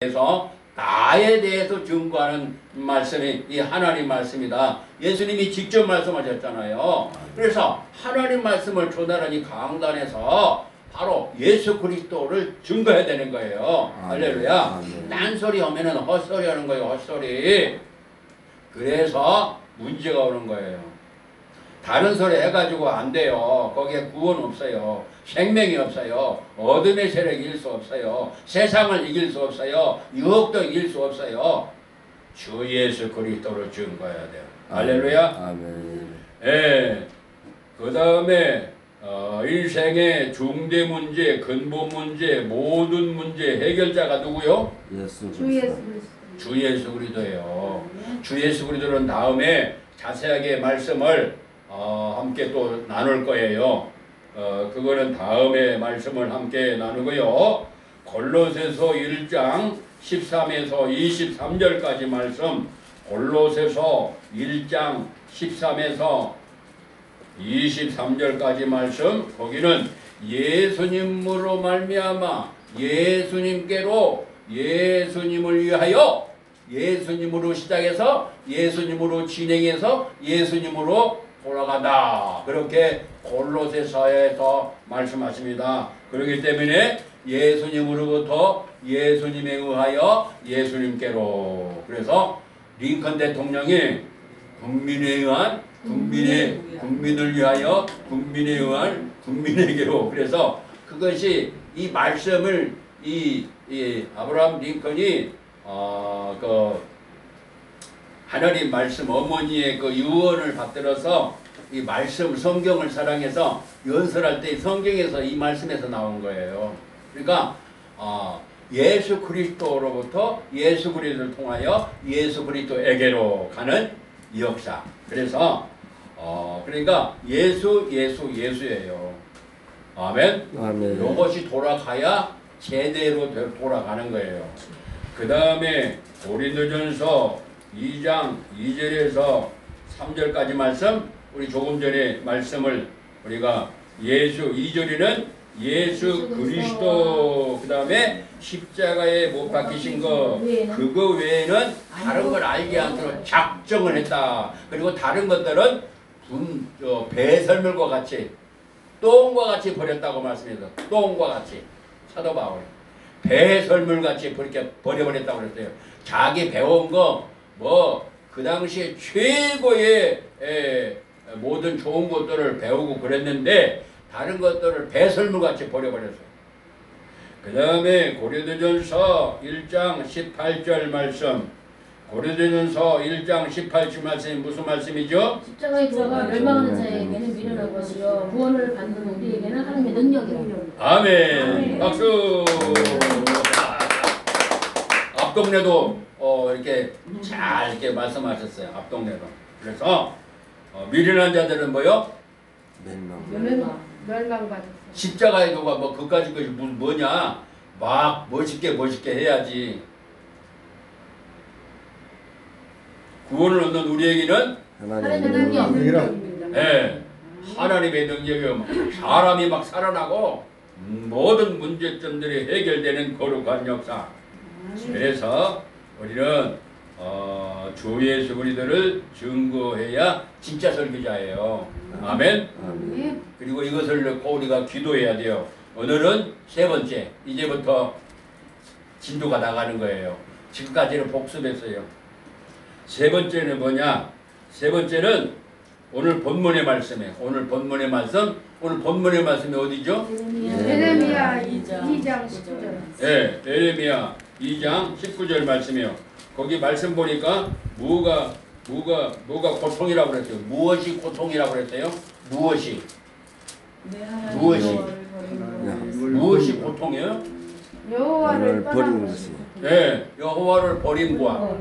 대해서 나에 대해서 증거하는 말씀이 이 하나님 말씀이다. 예수님이 직접 말씀하셨잖아요. 그래서 하나님 말씀을 전하는 이 강단에서 바로 예수 그리스도를 증거해야 되는 거예요. 할렐루야. 딴소리 하면은 헛소리 하는 거예요. 헛소리. 그래서 문제가 오는 거예요. 다른 소리 해가지고 안 돼요. 거기에 구원 없어요. 생명이 없어요. 어둠의 세력 이길 수 없어요. 세상을 이길 수 없어요. 유혹도 이길 수 없어요. 주 예수 그리스도를 증거해야 돼요. 할렐루야. 아멘. 예. 그 다음에 인생의 중대 문제, 근본 문제, 모든 문제 해결자가 누구요? 주 예수 주 예수 그리스도예요. 주 예수 그리스도는 다음에 자세하게 말씀을 함께 또 나눌 거예요. 그거는 다음에 말씀을 함께 나누고요. 골로새서 1장 13에서 23절까지 말씀, 골로새서 1장 13에서 23절까지 말씀, 거기는 예수님으로 말미암아 예수님께로 예수님을 위하여 예수님으로 시작해서 예수님으로 진행해서 예수님으로 돌아간다. 그렇게 골로새서에서 말씀하십니다. 그렇기 때문에 예수님으로부터 예수님에 의하여 예수님께로. 그래서 링컨 대통령이 국민에 의한 국민을 위하여 국민에 의한 국민에게로. 그래서 그것이 이 말씀을 이 아브라함 링컨이 하나님 말씀 어머니의 그 유언을 받들어서 이 말씀 성경을 사랑해서 연설할 때 성경에서 이 말씀에서 나온 거예요. 그러니까 예수 그리스도로부터 예수 그리스도를 통하여 예수 그리스도에게로 가는 이 역사. 그래서 그러니까 예수예요. 아멘. 아멘. 이것이 돌아가야 제대로 돌아가는 거예요. 그 다음에 고린도전서 2장 2절에서 3절까지 말씀, 우리 조금 전에 말씀을 우리가 2절에는 예수 그리스도, 그 다음에 십자가에 못 박히신 거, 그거 외에는 다른 걸 알지 않도록 작정을 했다. 그리고 다른 것들은 배설물과 같이 똥과 같이 버렸다고 말씀해서, 똥과 같이 사도 바울이 배설물같이 그렇게 버려버렸다고 그랬어요. 자기 배운 거 그 당시에 최고의 모든 좋은 것들을 배우고 그랬는데 다른 것들을 배설물같이 버려버렸어요. 그 다음에 고린도전서 1장 18절 말씀, 고린도전서 1장 18절 말씀이 무슨 말씀이죠? 십자가에 들어가 멸망하는 자에게는 미련한 것이요 구원을 받는 우리에게는 하나님의 능력이요. 아멘. 박수. 앞동네도 이렇게 잘 이렇게 말씀하셨어요. 앞동네도. 그래서 미련한 자들은 뭐요? 멸망받았어. 십자가에 누가 그까지 것이 뭐냐? 막 멋있게 해야지. 구원을 얻는 우리에게는 하나님의 능력. 네, 하나님의 능력이 사람이 막 살아나고 모든 문제점들이 해결되는 거룩한 역사. 그래서 우리는 주 예수 그리스도를 증거해야 진짜 설교자예요. 아멘. 그리고 이것을 놓고 우리가 기도해야 돼요. 오늘은 세 번째, 이제부터 진도가 나가는 거예요. 지금까지는 복습했어요. 세 번째는 뭐냐? 세 번째는 오늘 본문의 말씀이에요. 오늘 본문의 말씀이 어디죠? 예레미야 2장 19절. 네, 예레미야 2장 19절 말씀이에요. 거기 말씀 보니까 뭐가 고통이라고 그랬어요? 무엇이 고통이라고 그랬어요? 무엇이 고통이에요? 여호와를 버리는 것이. 네, 여호와를 버린 과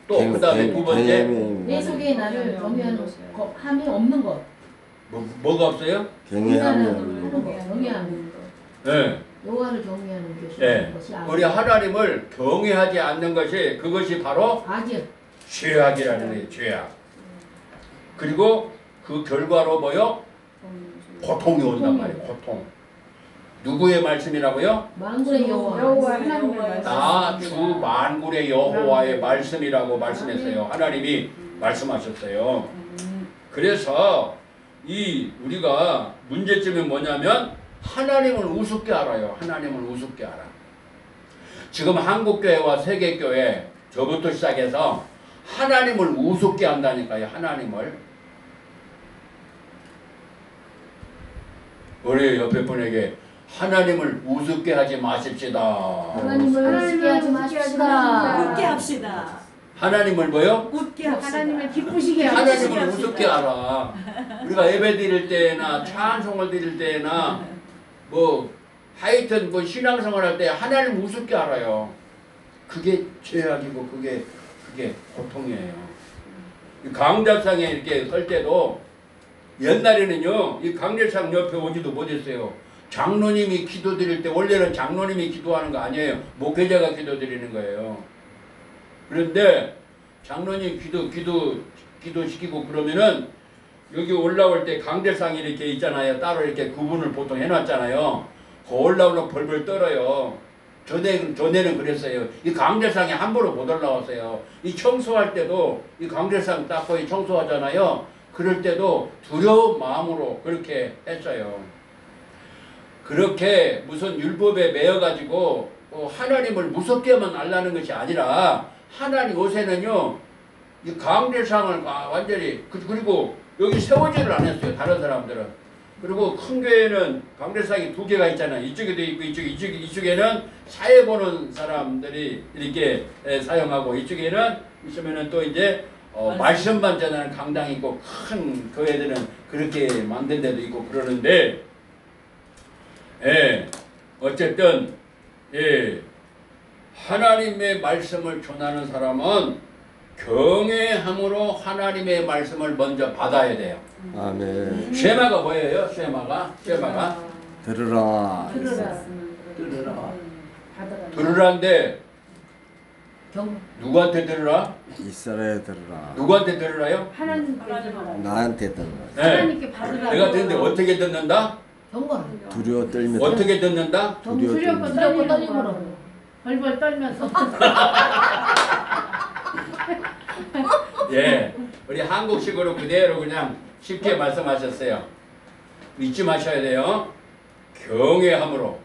또 그 다음에 두 번째 내 속에 나를 경외하는 함이 없는 것. 뭐가 없어요? 경외하는 경외하는 것. 네. 여호와를 경외하는 것이 우리 하나님을 경외하지 않는 것이 그것이 바로 악이요. 죄악이라는 거예요. 죄악. 그리고 그 결과로 뭐요? 고통이 온단 말이에요. 고통. 누구의 말씀이라고요? 만군의 여호와. 여호와 하나님의 말씀. 주 만군의 여호와의 말씀이라고 말씀했어요. 하나님이 말씀하셨어요. 그래서 이 우리가 문제점이 뭐냐면 하나님을 우습게 알아요. 하나님을 우습게 알아. 지금 한국교회와 세계교회 저부터 시작해서 하나님을 우습게 한다니까요. 하나님을. 우리 옆에 분에게 하나님을 우습게 하지 마십시다. 하나님을 우습게 하지 마십시다. 웃게 합시다. 하나님을 뭐요? 웃게 합시다. 하나님을 기쁘시게 하나님을 합시다. 우습게 알아. 우리가 예배 드릴 때나 찬송을 드릴 때나 뭐 하여튼 뭐 신앙생활 할 때 하나님 우습게 알아요. 그게 죄악이고 그게 고통이에요. 강대상에 이렇게 설 때도 옛날에는요 이 강대상 옆에 오지도 못했어요. 장로님이 기도 드릴 때 원래는 장로님이 기도하는 거 아니에요. 목회자가 기도 드리는 거예요. 그런데 장로님 기도시키고 그러면은 여기 올라올 때 강대상이 이렇게 있잖아요. 따로 이렇게 구분을 보통 해놨잖아요. 그 올라오면 벌벌 떨어요. 전에는 그랬어요. 이 강대상에 함부로 못 올라왔어요. 이 청소할 때도 이 강대상 닦고 이 청소하잖아요. 그럴 때도 두려운 마음으로 그렇게 했어요. 그렇게 무슨 율법에 매여가지고 하나님을 무섭게만 알라는 것이 아니라 하나님 요새는요 이 강대상을 완전히 그리고 여기 세워지를 안 했어요. 다른 사람들은. 그리고 큰 교회는 강대상이 2개가 있잖아요. 이쪽에도 있고 이쪽에는 사회 보는 사람들이 이렇게 사용하고 이쪽에는 있으면은 또 이제 말씀만 전하는 강당이 있고 큰 교회들은 그렇게 만든 데도 있고 그러는데 어쨌든 하나님의 말씀을 전하는 사람은 경외함으로 하나님의 말씀을 먼저 받아야 돼요. 아멘. 쉐마가 뭐예요? 쉐마가 들으라. 들으라인데 경 누구한테 들으라? 이스라엘 들으라. 누구한테 들으라요? 하나님께 나한테 들으라. 하나님께 받으라. 내가 듣는데 어떻게 듣는다? 경건. 두려워 떨며 어떻게 듣는다? 두렵고 두렵고 떨리고 떨림으로. 벌벌 떨면서 예, 우리 한국식으로 그대로 그냥 쉽게 말씀하셨어요. 잊지 마셔야 돼요. 경외함으로.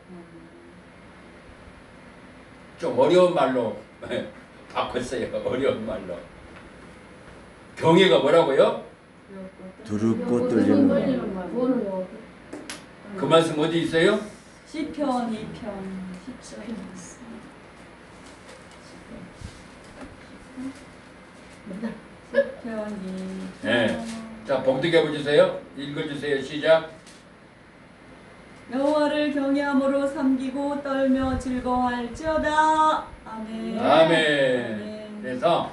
좀 어려운 말로 바꿨어요. 어려운 말로. 경외가 뭐라고요? 두렵고 떨리는 떨리는 거. 말. 그거는 그 말씀 어디 있어요? 시편 2편 10편. 시편 2편. 예. 자, 복되게 해보주세요. 읽어주세요. 시작. 여호와를 경외함으로 섬기고 떨며 즐거워할지어다. 아멘. 아멘. 그래서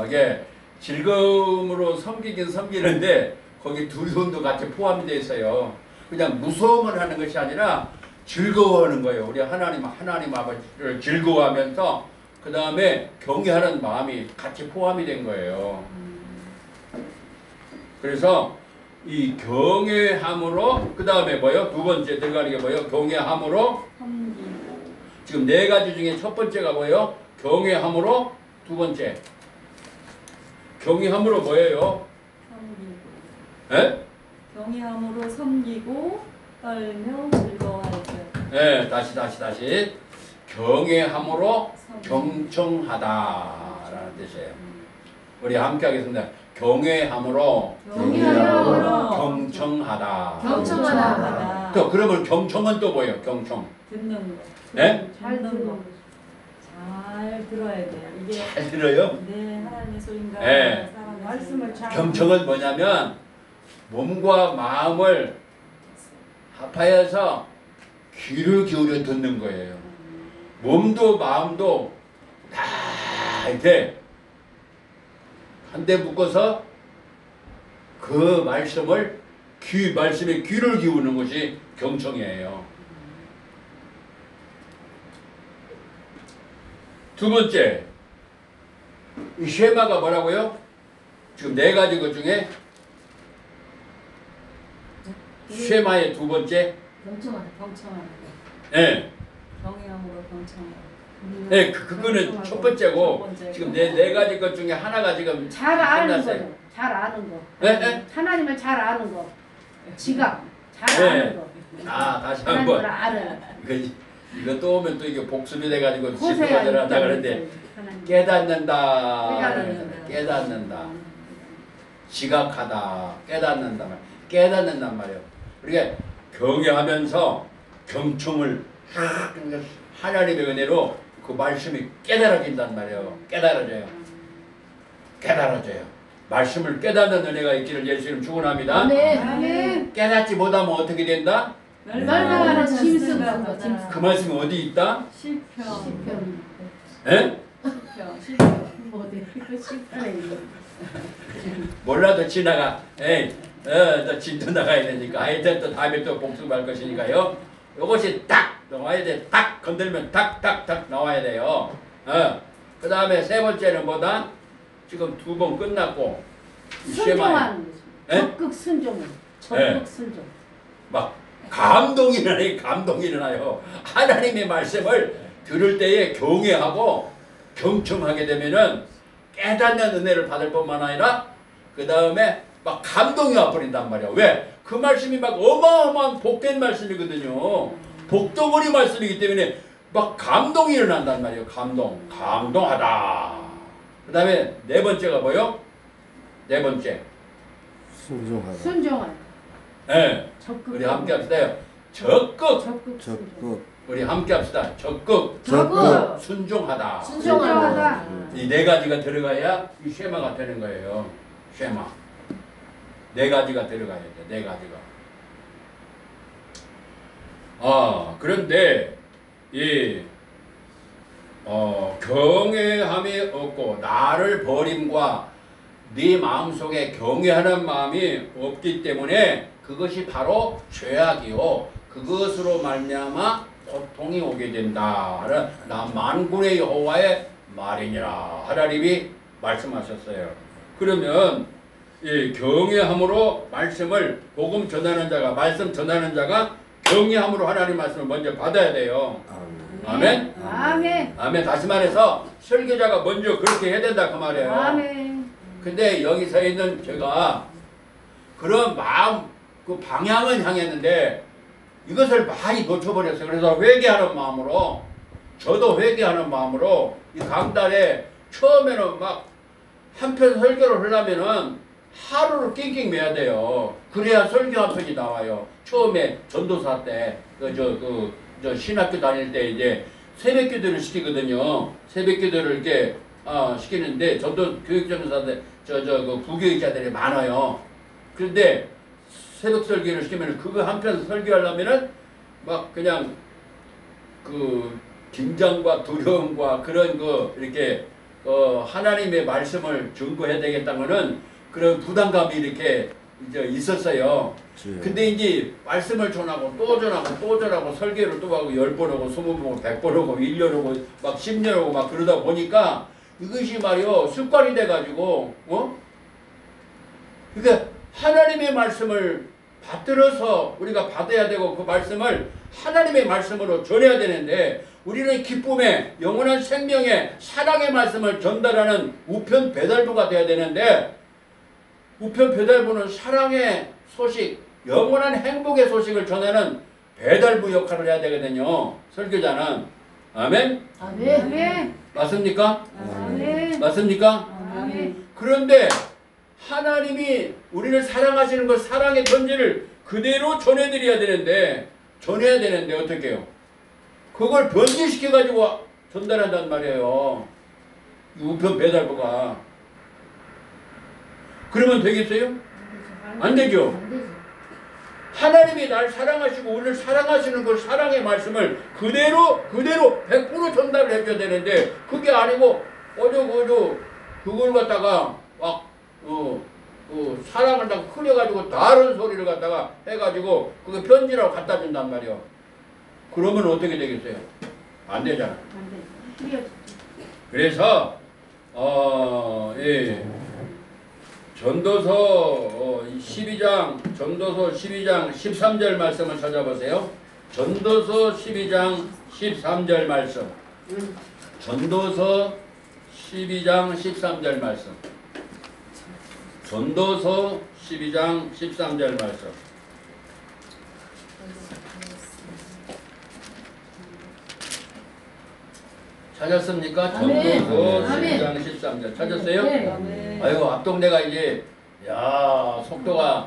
이게 즐거움으로 섬기긴 섬기는데 거기 두려움도 같이 포함이 되어 있어요. 그냥 무서움을 하는 것이 아니라 즐거워하는 거예요. 우리 하나님 아버지를 즐거워하면서 그 다음에 경외하는 마음이 같이 포함이 된 거예요. 그래서 이 경외함으로 그 다음에 뭐요? 두 번째 들어가는 게 뭐요? 경외함으로 섬기고. 지금 4가지 중에 첫 번째가 뭐예요? 경외함으로 두 번째. 경외함으로 뭐예요? 섬기고. 예? 경외함으로 섬기고 떨며 즐거워할지어다. 예, 다시. 경외함으로 경청하다라는 뜻이에요. 우리 함께 하겠습니다. 경외함으로 경청하다. 경청하다. 또 그러면 경청은 또 뭐예요? 경청. 듣는 거. 예? 듣는 거. 잘 들어야 돼요. 이게 잘 들어요? 네 하나님의 소리인가 네. 사람의 말씀을 소리인가. 잘 경청은 뭐냐면 몸과 마음을 합하여서 귀를 기울여 듣는 거예요. 몸도 마음도 다 이렇게 한데 묶어서 그 말씀을 말씀에 귀를 기우는 것이 경청이에요. 두 번째, 이 쉐마가 뭐라고요? 지금 4가지 것 중에 쉐마의 두 번째 경청하다. 경청하는 예, 경외함으로 경청하는. 예, 그거는 첫 번째고 첫 번째고. 지금 네 가지 것 중에 하나가 지금 잘 아는 끝났어요. 거요. 잘 아는 거. 예, 예? 하나님을 잘 아는 거. 지각. 잘 네. 아는 거. 아, 다시 하나님을 한번 알아요. 이거 또 오면 또 이게 복습이 돼가지고 고세야 집중하자 하다 그러는데 하나님. 깨닫는다, 깨닫는다. 깨닫는다, 지각하다, 깨닫는다 말, 깨닫는단 말이에요. 우리가 경외하면서 경청을 하나님의 은혜로 그 말씀이 깨달아진단 말이에요. 깨달아져요. 깨달아져요. 말씀을 깨닫는 은혜가 있기를 예수님 축원합니다. 아멘. 아멘. 깨닫지 못하면 어떻게 된다? 멸망하는 짐승 그 말씀이 어디 있다? 실평. 시편. 예? 실평. 뭐 어디 시편에 있는. 몰라도 지나가. 에이, 또 진도 나가야 되니까. 하여튼 또 다음에 또 복습할 것이니까요. 요것이 딱 나와야 돼. 딱 건들면 딱 나와야 돼요. 그 다음에 세 번째는 뭐다? 지금 2번 끝났고. 순종하는 거죠. 예? 적극 순종. 적극 순종. 막 감동이 일어나요. 감동이 일어나요. 하나님의 말씀을 들을 때에 경외하고 경청하게 되면은 깨닫는 은혜를 받을 뿐만 아니라 그 다음에 막 감동이 와버린단 말이야. 왜? 그 말씀이 막 어마어마한 복된 말씀이거든요. 복덩어리 말씀이기 때문에 막 감동이 일어난단 말이에요. 감동하다. 그 다음에 네 번째가 뭐요? 네 번째. 순종하다. 순종하는. 예. 적극. 우리 함께 합시다요. 적극. 적극 순종. 적극. 우리 함께 합시다. 적극. 적극. 순종하다. 순종하다. 이 네 가지가 들어가야 이 쉐마가 되는 거예요. 쉐마. 네 가지가 들어가야 돼. 네 가지가. 그런데 이 경외함이 없고 나를 버림과 네 마음속에 경외하는 마음이 없기 때문에 그것이 바로 죄악이요. 그것으로 말미암아 고통이 오게 된다는 나 만군의 여호와의 말이니라 하나님이 말씀하셨어요. 그러면 이 경외함으로 말씀을 복음 전하는 자가 말씀 전하는 자가 경외함으로 하나님 말씀을 먼저 받아야 돼요. 아멘. 아멘. 아멘. 다시 말해서 설교자가 먼저 그렇게 해야 된다 그 말이에요. 아멘. 근데 여기 서 있는 제가 그런 마음 그 방향은 향했는데 이것을 많이 놓쳐버렸어요. 그래서 회개하는 마음으로 저도 회개하는 마음으로 이 강단에 처음에는 막 한편 설교를 하려면은 하루를 낑낑 매야 돼요. 그래야 설교 한 편이 나와요. 처음에 전도사 때 저 신학교 다닐 때 이제 새벽기도를 시키거든요. 새벽기도를 이렇게 시키는데 전도 교육전도사 때 그 부교육자들이 많아요. 그런데 새벽 설교를 시키면 그거 한 편 설교하려면은 막 그냥 그 긴장과 두려움과 그런 거 이렇게 하나님의 말씀을 증거해야 되겠다는 그런 부담감이 이렇게 이제 있었어요. 근데 이제 말씀을 전하고 또 전하고 또 전하고 설교를 또 하고 10번 하고 20번 하고 100번 하고 1년 하고 막 10년 하고 막 그러다 보니까 이것이 말이요 습관이 돼가지고 그러니까 하나님의 말씀을 받들어서 우리가 받아야 되고 그 말씀을 하나님의 말씀으로 전해야 되는데 우리는 기쁨의 영원한 생명의 사랑의 말씀을 전달하는 우편 배달부가 돼야 되는데 우편 배달부는 사랑의 소식, 영원한 행복의 소식을 전하는 배달부 역할을 해야 되거든요. 설교자는. 아멘? 아멘. 아멘. 맞습니까? 아멘. 맞습니까? 아멘. 그런데 하나님이 우리를 사랑하시는 그 사랑의 편지를 그대로 전해드려야 되는데 전해야 되는데 어떻게 해요? 그걸 변질시켜가지고 전달한단 말이에요. 이 우편 배달부가. 그러면 되겠어요? 안 되죠. 안 되죠. 하나님이 날 사랑하시고 우리를 사랑하시는 그 사랑의 말씀을 그대로 100% 전달을 해줘야 되는데 그게 아니고 어저 그걸 갖다가 막 사랑을 딱 흐려가지고 다른 소리를 갖다가 해가지고 그거 편지라고 갖다 준단 말이요. 그러면 어떻게 되겠어요? 안 되잖아. 안 돼. 그래서 예. 전도서 12장 13절 말씀을 찾아보세요. 전도서 12장 13절 말씀. 전도서 12장 13절 말씀. 전도서 12장 13절 말씀. 찾았습니까? 전도서 12장 13절 찾았어요? 네. 아이고 앞동네가 이제 야 속도가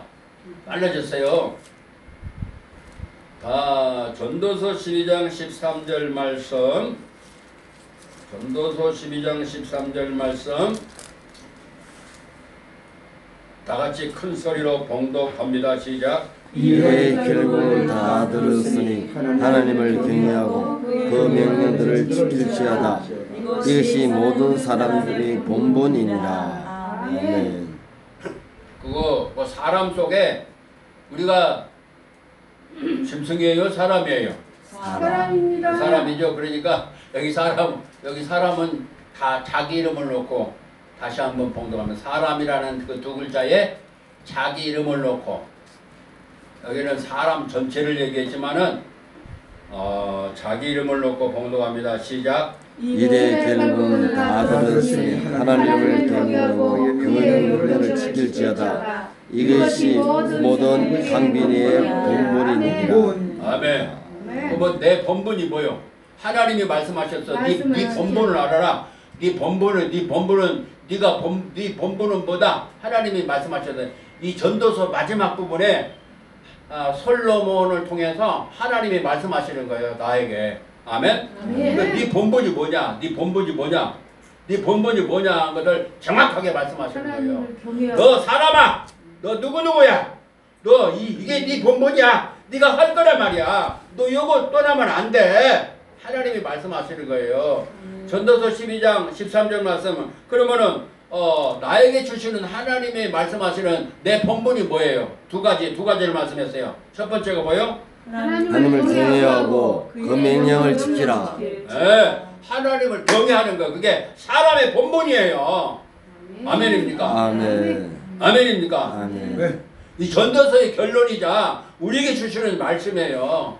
빨라졌어요. 다 전도서 12장 13절 말씀. 전도서 12장 13절 말씀. 다 같이 큰 소리로 봉독합니다. 시작. 이의 결국은 다 들었으니 하나님을 경외하고 그 명령들을 지킬지어다. 이것이 모든 사람들의 본분이니라. 아멘. 그거 뭐 사람 속에 우리가 짐승이에요, 사람이에요? 사람입니다. 사람이죠. 그러니까 여기 사람은 다 자기 이름을 놓고 다시 한번 봉독하면 사람이라는 그 두 글자에 자기 이름을 놓고 여기는 사람 전체를 얘기했지만은 자기 이름을 놓고 봉독합니다. 시작. 이의 결국은 다 들었으니 하나님을 경외하고 그 명령을 지킬지어다. 이것이 모든 강빈이의 본분이니라. 아멘. 그러면 내 본분이 뭐요? 하나님이 말씀하셨어. 네 본분을 알아라. 네 본분은 뭐다? 하나님이 말씀하셨어요. 이 전도서 마지막 부분에 솔로몬을 통해서 하나님이 말씀하시는 거예요. 나에게. 아멘. 그러니까 네 본분이 뭐냐? 네 본분이 뭐냐? 네 본분이 뭐냐? 한 것을 정확하게 말씀하시는 거예요. 너 사람아, 너 누구야? 너 이게 네 본분이야. 네가 할 거란 말이야. 너 이거 떠나면 안 돼. 하나님이 말씀하시는 거예요. 전도서 12장 13절 말씀. 그러면은 나에게 주시는 하나님이 말씀하시는 내 본분이 뭐예요? 두 가지를 말씀했어요. 첫 번째가 뭐예요? 하나님을 경외하고 그 명령을 지키라. 네, 하나님을 경외하는 거. 그게 사람의 본분이에요. 아멘입니까? 아멘. 아멘입니까? 아멘. 이 전도서의 결론이자 우리에게 주시는 말씀이에요.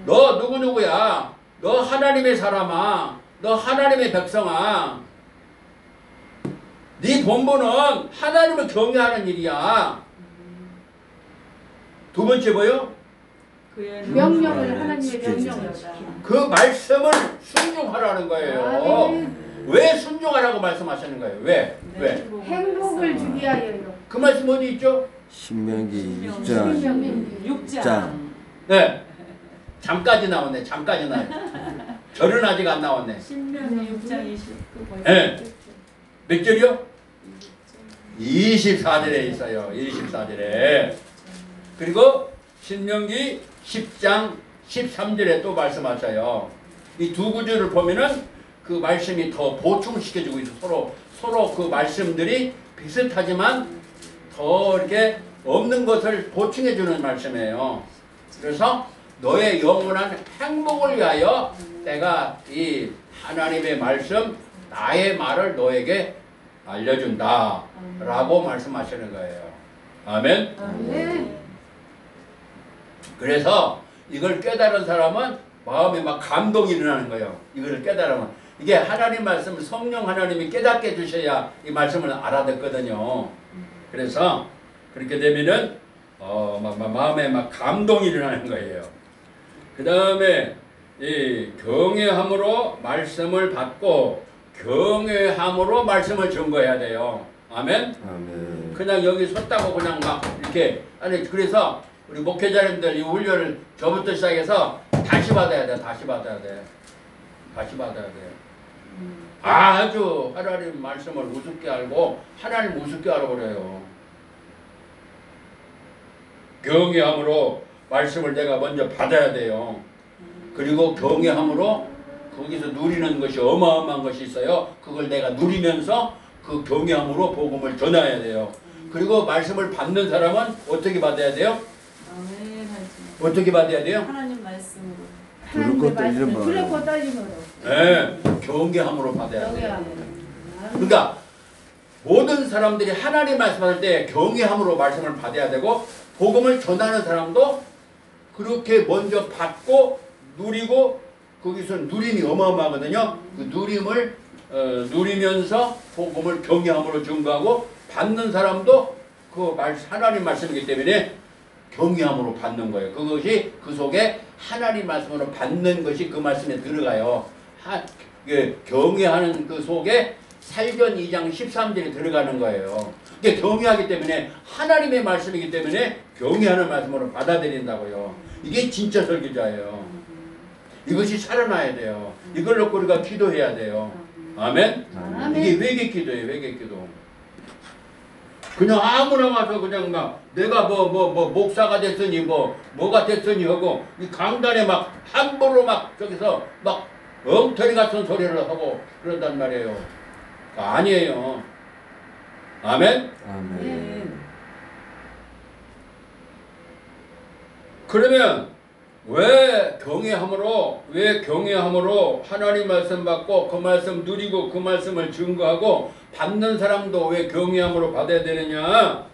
너 누구야? 너 하나님의 사람아. 너 하나님의 백성아. 네 본분은 하나님을 경외하는 일이야. 두 번째 뭐요? 명령을 하나님의 명령을 그 말씀을 순종하라는 거예요. 왜 순종하라고 말씀하시는 거예요? 왜? 행복을 주기 위하여요. 그 말씀 어디 있죠? 신명기 6장. 네. 잠까지 나왔네. 잠까지 나왔네. 절은 아직 안 나왔네. 신명기 6장 29절. 네. 몇 절이요? 24절에 있어요. 24절에. 그리고 신명기 10장 13절에 또 말씀하셔요. 이 두 구절을 보면은 그 말씀이 더 보충시켜주고 있어. 서로 그 말씀들이 비슷하지만 더 이렇게 없는 것을 보충해주는 말씀이에요. 그래서 너의 영원한 행복을 위하여 내가 이 하나님의 말씀, 나의 말을 너에게 알려준다 라고 말씀하시는 거예요. 아멘. 그래서 이걸 깨달은 사람은 마음에 막 감동이 일어나는 거예요. 이걸 깨달으면 이게 하나님 말씀, 성령 하나님이 깨닫게 해주셔야 이 말씀을 알아듣거든요. 그래서 그렇게 되면은 마음에 막 감동이 일어나는 거예요. 그 다음에 이 경외함으로 말씀을 받고 경외함으로 말씀을 증거해야 돼요. 아멘. 아멘. 그냥 여기 섰다고 그냥 막 이렇게 아니 그래서 우리 목회자님들 이 훈련을 저부터 시작해서 다시 받아야 돼. 다시 받아야 돼. 아주 하나님 말씀을 우습게 알고 하나님 우습게 알아버려요. 경외함으로 말씀을 내가 먼저 받아야 돼요. 그리고 경외함으로 거기서 누리는 것이 어마어마한 것이 있어요. 그걸 내가 누리면서 그 경외함으로 복음을 전해야 돼요. 그리고 말씀을 받는 사람은 어떻게 받아야 돼요? 어떻게 받아야 돼요? 하나님 말씀으로. 들을 것도 이런 말. 두렵고 떨림으로. 네, 경외함으로 받아야 돼요. 그러니까 모든 사람들이 하나님 말씀할 때 경외함으로 말씀을 받아야 되고 복음을 전하는 사람도 그렇게 먼저 받고 누리고 거기서 누림이 어마어마하거든요. 그 누림을 누리면서 복음을 경외함으로 증거하고 받는 사람도 그 하나님 말씀이기 때문에 경외함으로 받는 거예요. 그것이 그 속에 하나님 말씀으로 받는 것이 그 말씀에 들어가요. 경외하는 그 속에 살전 2장 13절이 들어가는 거예요. 그게 경외하기 때문에 하나님의 말씀이기 때문에 경외하는 말씀으로 받아들인다고요. 이게 진짜 설교자예요. 이것이 살아나야 돼요. 이걸 놓고 우리가 기도해야 돼요. 아멘? 아멘. 이게 외계 기도예요. 외계 기도. 그냥 아무나 와서 그냥 막 내가 뭐 목사가 됐으니 뭐가 됐으니 하고 이 강단에 막 함부로 막 저기서 막 엉터리 같은 소리를 하고 그런단 말이에요. 아니에요. 아멘? 아멘. 그러면 왜 경외함으로 하나님 말씀 받고 그 말씀 누리고 그 말씀을 증거하고 받는 사람도 왜 경외함으로 받아야 되느냐?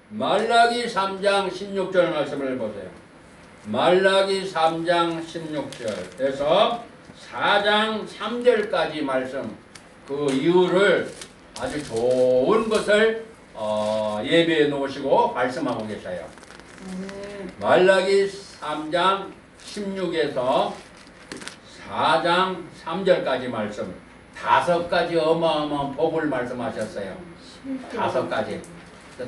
말라기 3장 16절 말씀을 보세요. 말라기 3장 16절에서 4장 3절까지 말씀 그 이유를 아주 좋은 것을 예배해 놓으시고 말씀하고 계셔요. 말라기 3장 16에서 4장 3절까지 말씀 5가지 어마어마한 복을 말씀하셨어요. 5가지.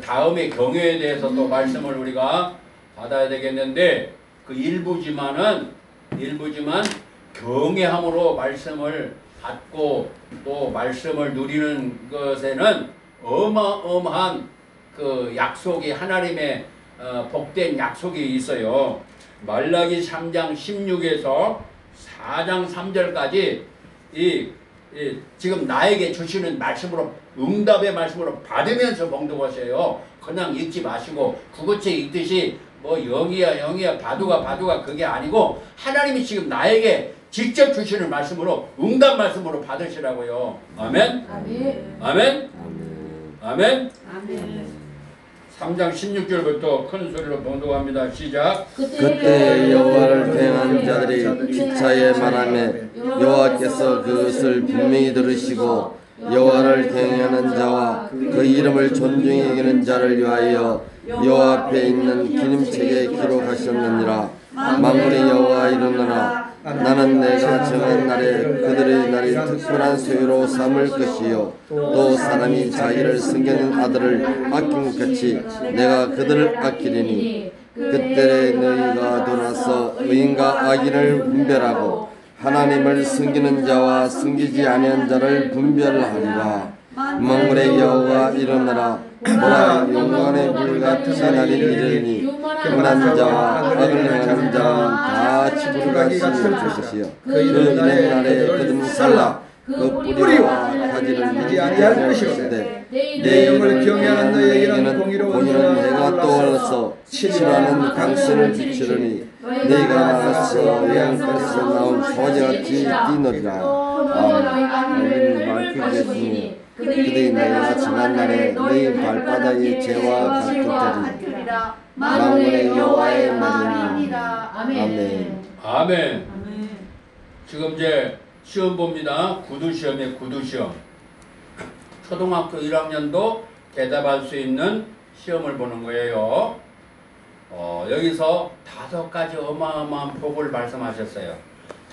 다음에 경외에 대해서 또 말씀을 우리가 받아야 되겠는데 그 일부지만 경외함으로 말씀을 받고 또 말씀을 누리는 것에는 어마어마한 그 약속이 하나님의 복된 약속이 있어요. 말라기 3장 16에서 4장 3절까지 지금 나에게 주시는 말씀으로 응답의 말씀으로 받으면서 봉독하세요. 그냥 읽지 마시고 구구체 읽듯이 뭐 영이야 바두가 그게 아니고 하나님이 지금 나에게 직접 주시는 말씀으로 응답 말씀으로 받으시라고요. 아멘? 아멘. 아멘? 아멘? 아멘. 3장 16절부터 큰 소리로 봉독합니다. 시작. 그때 여호와를 대행한 자들이 기차에 말하며 여호와께서 그것을 분명히 들으시고 여호와를 대행하는 자와 그 이름을 존중히 여기는 자를 위하여 여호와 앞에 있는 기념책에 기록하셨느니라. 만군의 여호와 이르노라. 나는 내가 정한 날에 그들의 날이 특별한 소유로 삼을 것이요 또 사람이 자기를 섬기는 아들을 아낀 같이 내가 그들을 아끼리니 그때 너희가 돌아서 의인과 악인을 분별하고 하나님을 섬기는 자와 섬기지 아니한 자를 분별하리라. 만군의 여호와 이르노라. 보라 영광의 불같이 날이 이르니 행한 자와 악을 행하는 자는 다 지불같이 것이요 그 이른 날에 그들은 살라 그 뿌리와 가지를 이지 아니할 것이데 내 영을 경외하는 너희에게는 공의는 해가 떠올라서 치료하는 당신을 비추르니 너희가 나서 외양간에서 나온 소재같이 뛰노리라. 아멘. 말씀이 그들이 내가 정한 날에 너희 발바닥의 죄와 같으리라. 만군의 여호와의 말이니라. 아멘. 아멘. 지금 이제 시험 봅니다. 구두시험이에요. 구두시험. 초등학교 1학년도 대답할 수 있는 시험을 보는 거예요. 여기서 5가지 어마어마한 복을 말씀하셨어요.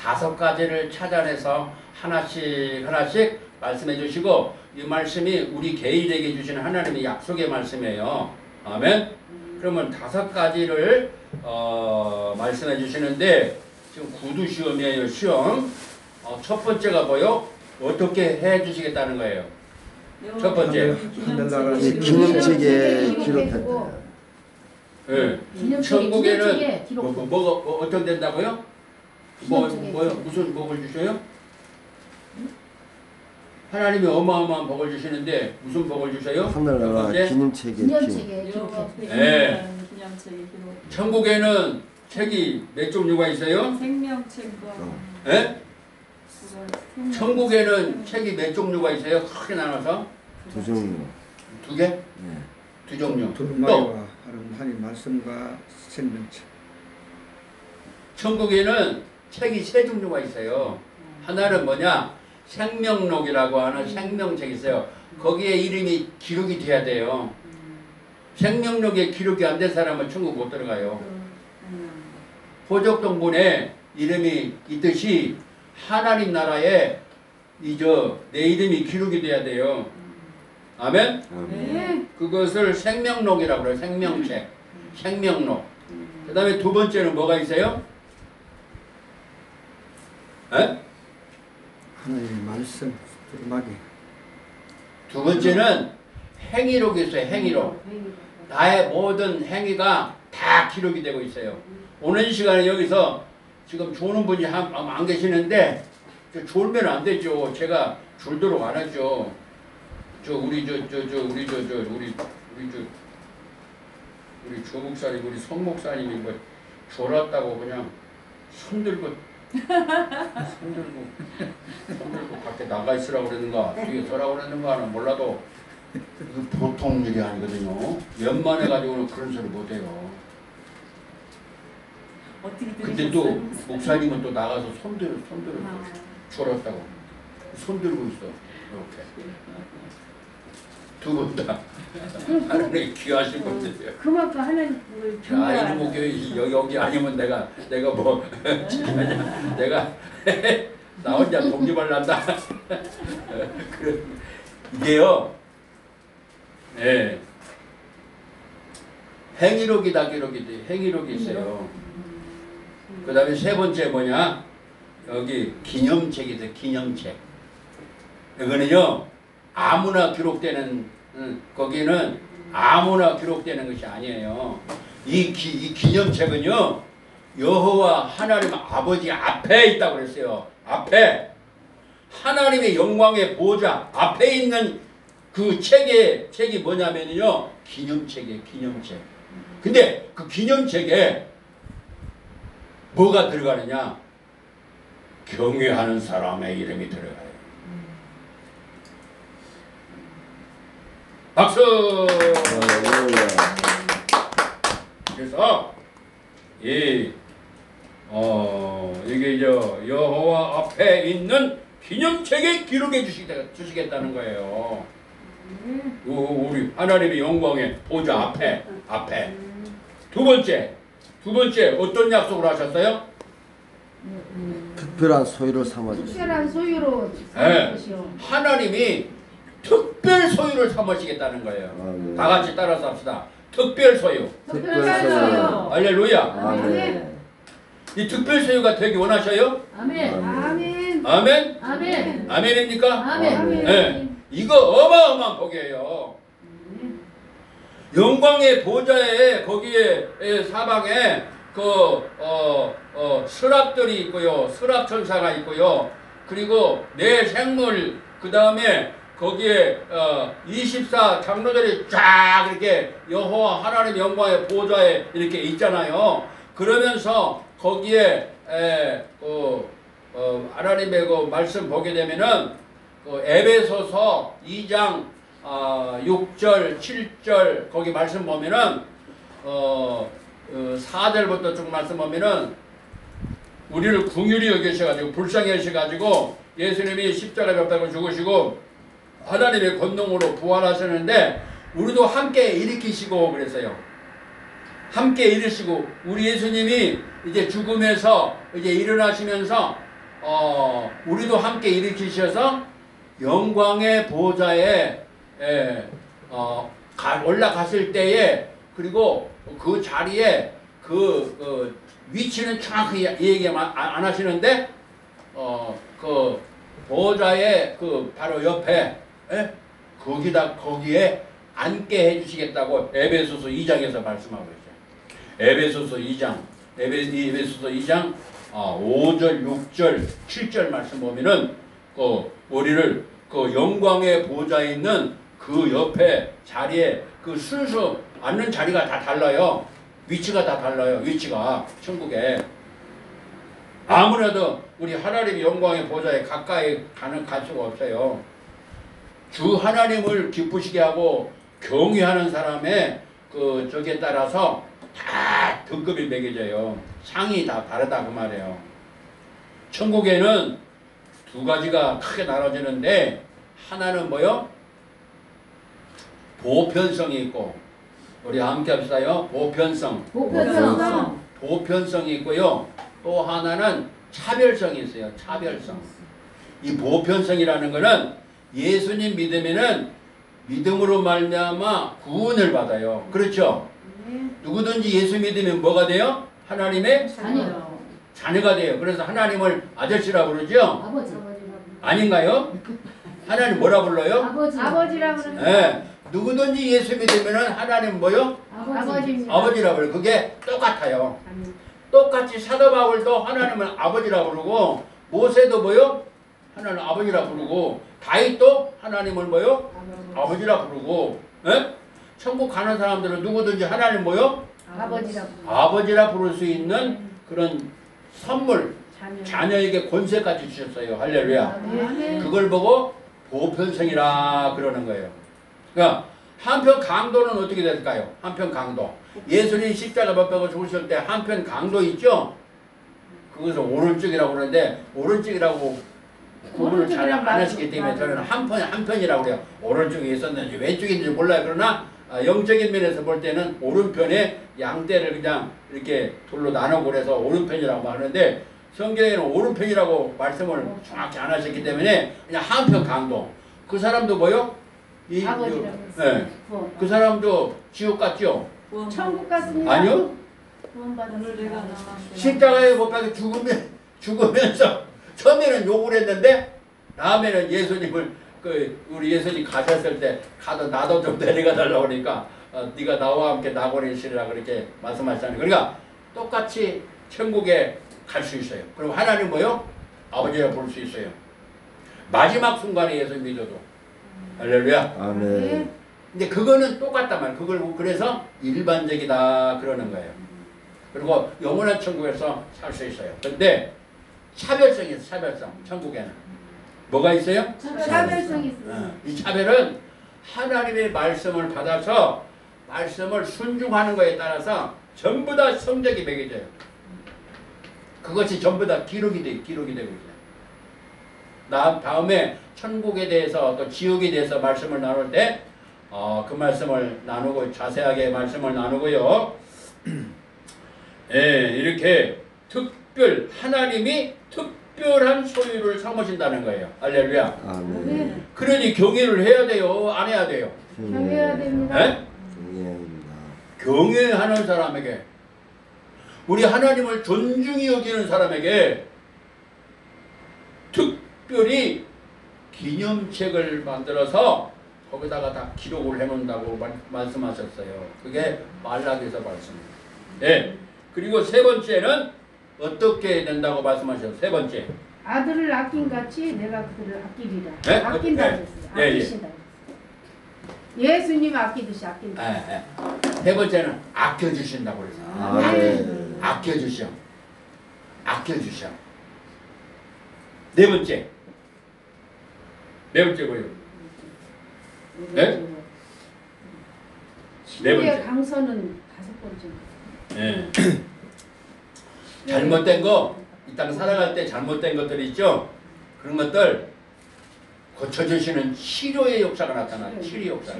5가지를 찾아내서 하나씩 말씀해 주시고 이 말씀이 우리 개인에게 주시는 하나님의 약속의 말씀이에요. 아멘. 그러면 5가지를 말씀해 주시는데 지금 구두시험이에요. 시험. 첫 번째가 뭐요? 어떻게 해 주시겠다는 거예요. 첫 번째. 기념책에 기록했다. 네. 천국에는 뭐가 어떻게 된다고요? 무슨 복을 주셔요? 하나님이 어마어마한 복을 주시는데 무슨 복을 주셔요? 하늘나라 기념책에 네. 천국에는 책이 몇 종류가 있어요? 생명책과 네? 천국에는 책이 몇 종류가 있어요? 크게 나눠서? 2종류. 두 개? 예. 두 종류. 두루마리와 하나님 말씀과 생명책. 천국에는 책이 세 종류가 있어요. 하나는 뭐냐? 생명록이라고 하는 생명책이 있어요. 거기에 이름이 기록이 돼야 돼요. 생명록에 기록이 안 된 사람은 천국 못 들어가요. 호적동본에 이름이 있듯이 하나님 나라에 내 이름이 기록이 돼야 돼요. 아멘? 네. 그것을 생명록이라고 그래요. 생명책. 생명록. 그 다음에 두 번째는 뭐가 있어요? 에? 하나님의 말씀, 두루마리. 두 번째는 행위록이 있어요. 행위록. 나의 모든 행위가 다 기록이 되고 있어요. 오는 시간에 여기서 지금 조는 분이 안 계시는데 졸면 안 되죠. 제가 졸도록 안 하죠. 우리 조 목사님, 우리 송 목사님이 뭐 졸았다고 그냥 손들고 밖에 나가 있으라고 그랬는가 뒤에 서라고 그랬는가는 몰라도 이거 보통 일이 아니거든요. 연만해가지고는 그런 소리 못해요. 어떻게 근데 또 들으셨어요? 목사님은 또 나가서 손들고 졸았다고 손들고 있어. 이렇게 두 분 다 하나님 귀하신 분들이에요. 그만큼 하나님을 야, 존경하는 이놈의 교회 여기 아니면 내가 뭐 내가 나 혼자 독립할란다. 이게요. 예. 행위록이 다 기록이 돼. 행위록이 있어요. 그 다음에 세 번째 뭐냐? 여기 기념책이 있어요. 기념책. 이거는요. 아무나 기록되는 거기는 아무나 기록되는 것이 아니에요. 이 기념책은요. 여호와 하나님 아버지 앞에 있다고 그랬어요. 앞에. 하나님의 영광의 보좌 앞에 있는 그 책이 뭐냐면요. 기념책이에요. 기념책. 근데 그 기념책에 뭐가 들어가느냐? 경외하는 사람의 이름이 들어가요. 박수! 그래서 이게 여호와 앞에 있는 기념책에 기록해 주시겠다는 거예요. 우리 하나님의 영광의 보좌 앞에. 두 번째 어떤 약속을 하셨어요? 특별한 소유를 삼아주시고 특별한 소유로 네. 것이요. 하나님이 특별 소유를 삼으시겠다는 거예요. 아멘. 다 같이 따라서 합시다. 특별 소유. 특별 소유. 할렐루야. 아멘. 이 특별 소유가 되기 원하셔요? 아멘. 아멘. 아멘? 아멘. 아멘입니까? 아멘. 네. 이거 어마어마한 복이에요. 영광의 보좌에 거기에 사방에 스랍들이 있고요. 스랍 천사가 있고요. 그리고 내 생물 그 다음에 거기에 24 장로들이 쫙 이렇게 여호와 하나님 영광의 보좌에 이렇게 있잖아요. 그러면서 거기에 하나님의 그 말씀 보게 되면은 에베소서 2장 6절 7절 거기 말씀 보면은 4절부터 쭉 말씀 보면은 우리를 긍휼히 여기셔가지고 불쌍히 하셔가지고 예수님이 십자가에 못 박혀 죽으시고 하나님의 권능으로 부활하셨는데 우리도 함께 일으키시고 그랬어요. 함께 일으키시고 우리 예수님이 이제 죽음에서 이제 일어나시면서 우리도 함께 일으키셔서 영광의 보좌에 올라갔을 때에 그리고 그 자리에 그 위치는 정확히 얘기 안 하시는데 그 보좌의 그 바로 옆에 거기에 앉게 해주시겠다고 에베소서 2장에서 말씀하고 있어요. 에베소서 2장 5절 6절 7절 말씀 보면은 우리를 그 영광의 보좌에 있는 그 옆에 자리에 그 순수 앉는 자리가 다 달라요. 위치가 다 달라요. 위치가 천국에 아무래도 우리 하나님의 영광의 보좌에 가까이 갈 수가 없어요. 주 하나님을 기쁘시게 하고 경유하는 사람의 그 저기에 따라서 다 등급이 매겨져요. 상이 다 다르다 그 말이에요. 천국에는 두 가지가 크게 나눠지는데 하나는 뭐요? 보편성이 있고 우리 함께 합시다요. 보편성. 보편성. 보편성이 있고요. 또 하나는 차별성이 있어요. 차별성. 이 보편성이라는 것은 예수님 믿으면은 믿음으로 말미암아 구원을 받아요. 그렇죠? 누구든지 예수 믿으면 뭐가 돼요? 하나님의 자녀. 자녀가 돼요. 그래서 하나님을 아저씨라고 그러죠? 아버지. 아닌가요? 하나님 뭐라 불러요? 아버지. 아버지라고 그러는 예. 누구든지 예수 믿으면은 하나님 뭐요? 아버지입니다. 아버지라고 그래요. 그게 똑같아요. 똑같이 사도 바울도 하나님을 아버지라고 부르고 모세도 뭐요? 하나님 아버지라 부르고 다윗도 하나님을 뭐요? 아버지라 부르고 예? 천국 가는 사람들은 누구든지 하나님 뭐요? 아버지라고. 아버지라 부를 수 있는 그런 선물 자녀에게 권세까지 주셨어요. 할렐루야. 네. 그걸 보고 보편성이라 그러는 거예요. 그러니까 한편 강도는 어떻게 될까요? 한편 강도. 예수님 십자가 못 박아 죽으실 때 한편 강도 있죠? 그것을 오른쪽이라고 그러는데 오른쪽이라고 구분을 잘 안 하시기 때문에 저는 한편이라고 그래요. 오른쪽에 있었는지 왼쪽에 있는지 몰라요. 그러나 영적인 면에서 볼 때는 오른편에 양떼를 그냥 이렇게 둘로 나누고 그래서 오른편이라고 하는데 성경에는 오른편이라고 말씀을 정확히 안 하셨기 때문에 그냥 한편 강도. 그 사람도 뭐요? 아버지라고 네. 그 사람도 지옥 갔죠? 천국 갔습니다. 아니요. 구원받았습니다. 오늘 내가 나왔어. 십자가에 못 박혀 죽으면서 처음에는 욕을 했는데 다음에는 예수님을 우리 예수님 가셨을 때 가도 나도 좀 데려가 달라고 그러니까 네가 나와 함께 낙원에 있으리라 그렇게 말씀하시잖아요. 그러니까 똑같이 천국에 갈 수 있어요. 그럼 하나님 뭐요? 아버지라 부를 수 있어요. 마지막 순간에 예수 믿어도. 할렐루야. 아멘. 근데 그거는 똑같단 말이에요. 그걸 그래서 일반적이다 그러는 거예요. 그리고 영원한 천국에서 살 수 있어요. 근데 차별성이 있어요. 차별성. 천국에는. 뭐가 있어요? 차별성이 있어요. 이 차별은 하나님의 말씀을 받아서 말씀을 순종하는 것에 따라서 전부 다 성적이 매겨져요. 그것이 전부 다 기록이 되고 있어요. 다음에 천국에 대해서 또 지옥에 대해서 말씀을 나눌 때 그 말씀을 나누고 자세하게 말씀을 나누고요. 예, 이렇게 하나님이 특별한 소유를 삼으신다는 거예요. 할렐루야. 아멘. 그러니 경외를 해야 돼요? 안 해야 돼요? 경외해야 됩니다. 예? 경외합니다. 경외하는 사람에게 우리 하나님을 존중히 여기는 사람에게 특별히 기념책을 만들어서 거기다가 다 기록을 해놓는다고 말씀하셨어요. 그게 말라기서 말씀입니다. 네. 그리고 세 번째는 어떻게 된다고 말씀하셨어요? 세 번째. 아들을 아낀 같이 내가 그들을 아끼리라. 네? 아낀다고 네. 했어요. 네, 아끼신다고 했어요. 예수님 아끼듯이 아낀다. 세 번째는 아껴주신다고 그랬어요. 아멘. 아껴주셔. 아껴주셔. 네 번째. 네 번째 뭐예요? 네? 네 신의 번째. 강선은 다섯 번째. 네. 잘못된 거, 이 땅 살아갈 때 잘못된 것들 있죠? 그런 것들 고쳐주시는 치료의 역사가 나타나요. 치료 역사가.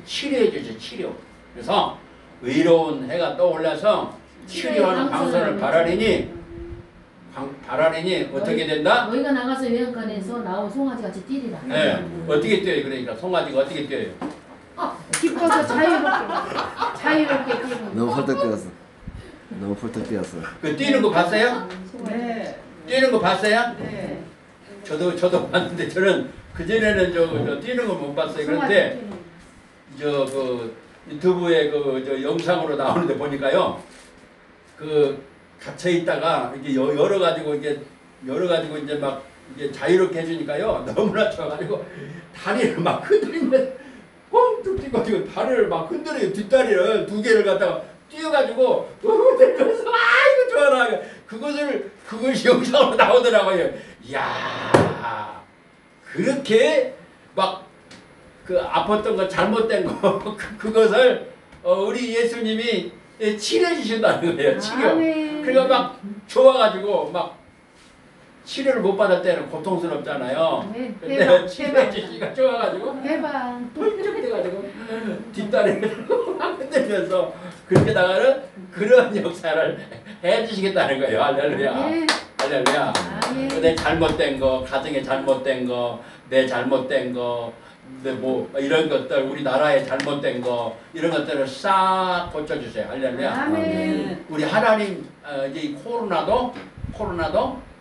치료해 주죠. 치료. 그래서 의로운 해가 떠올라서 치료하는 방선을 바라리니 어떻게 된다? 너희가 나가서 외양간에서 나온 송아지 같이 뛰리라. 네. 어떻게 뛰어요? 그러니까 송아지가 어떻게 뛰어요? 기뻐서 자유롭게 뛰는. 너무 헐떡 뛰었어. 너무 헐떡 뛰었어. 그 뛰는 거 봤어요? 네. 뛰는 거 봤어요? 네. 저도 봤는데 저는 그전에는 저 뛰는 거 못 봤어요. 그런데 그 유튜브에 저 영상으로 나오는데 보니까요. 그 갇혀 있다가 이게 열어 가지고 이제 막 이게 자유롭게 해주니까요. 너무나 좋아가지고 다리를 막 흔들면서 뻥 뛰고 다리를 막 흔들어요. 뒷다리를 두 개를 갖다가 뛰어가지고 흔들면서 이거 좋아라. 그것이 영상으로 나오더라고요. 이야, 그렇게 막 그 아팠던 거 잘못된 거 그것을 우리 예수님이 치료해 주신다는 거예요. 치료. 아멘. 그러니까 막 좋아가지고 막 치료를 못 받을 때는 고통스럽잖아요. 아멘. 근데 대박, 치료해 대박. 주시니까 좋아가지고 대박. 뚫쩍해가지고 뒷다리를 막 흔들면서 그렇게 나가는 그런 역사를 해주시겠다는 거예요. 할렐루야. 아멘. 할렐루야. 아멘. 내 잘못된 거, 가정에 잘못된 거, 내 잘못된 거, 뭐 이런 것들, 우리나라의 잘못된 거 이런 것들을 싹 고쳐주세요. 할렐루야. 아멘. 우리 하나님 이제 이 코로나도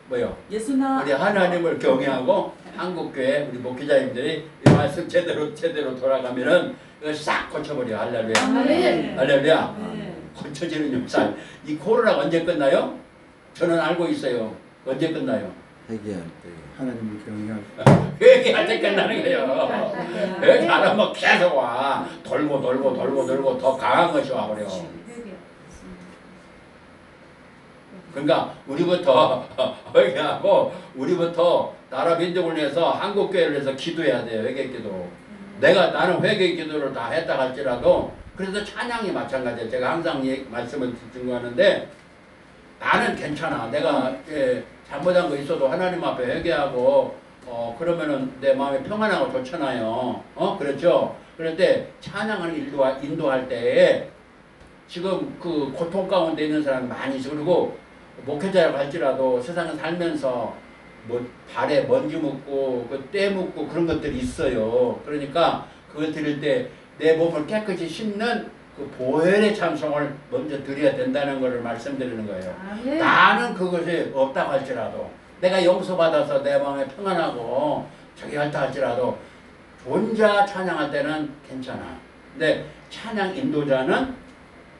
뭐요? 예수나 우리 하나님을 경외하고 한국교회 우리 목회자님들이 이 말씀 제대로 돌아가면은 이거 싹 고쳐버려. 할렐루야. 아멘. 할렐루야. 네. 고쳐지는 역사. 이 코로나가 언제 끝나요? 저는 알고 있어요. 언제 끝나요? 회개할 때. 하나님을 경외하고 회개할 때 끝나는 거예요. 회개 안 하면 계속 와. 돌고 더 강한 것이 와버려. 그러니까 우리부터 회개하고 우리부터 나라 민족을 위해서 한국교회를 위해서 기도해야 돼요. 회개기도. 나는 회개기도를 다 했다 할지라도 그래서 찬양이 마찬가지예요. 제가 항상 말씀을 증거하는데 나는 괜찮아. 내가 잘못한 거 있어도 하나님 앞에 회개하고 그러면은 내 마음이 평안하고 좋잖아요. 그렇죠? 그런데 찬양을 인도할 때에 지금 그 고통 가운데 있는 사람이 많이 있어. 그리고 목회자라고 할지라도 세상에 살면서 뭐 발에 먼지 묻고 그 때 묻고 그런 것들이 있어요. 그러니까 그걸 드릴 때 내 몸을 깨끗이 씻는 그 보혈의 찬송을 먼저 드려야 된다는 것을 말씀드리는 거예요. 아멘. 나는 그것이 없다고 할지라도 내가 용서받아서 내 마음에 평안하고 저기 할다 할지라도 혼자 찬양할 때는 괜찮아. 근데 찬양 인도자는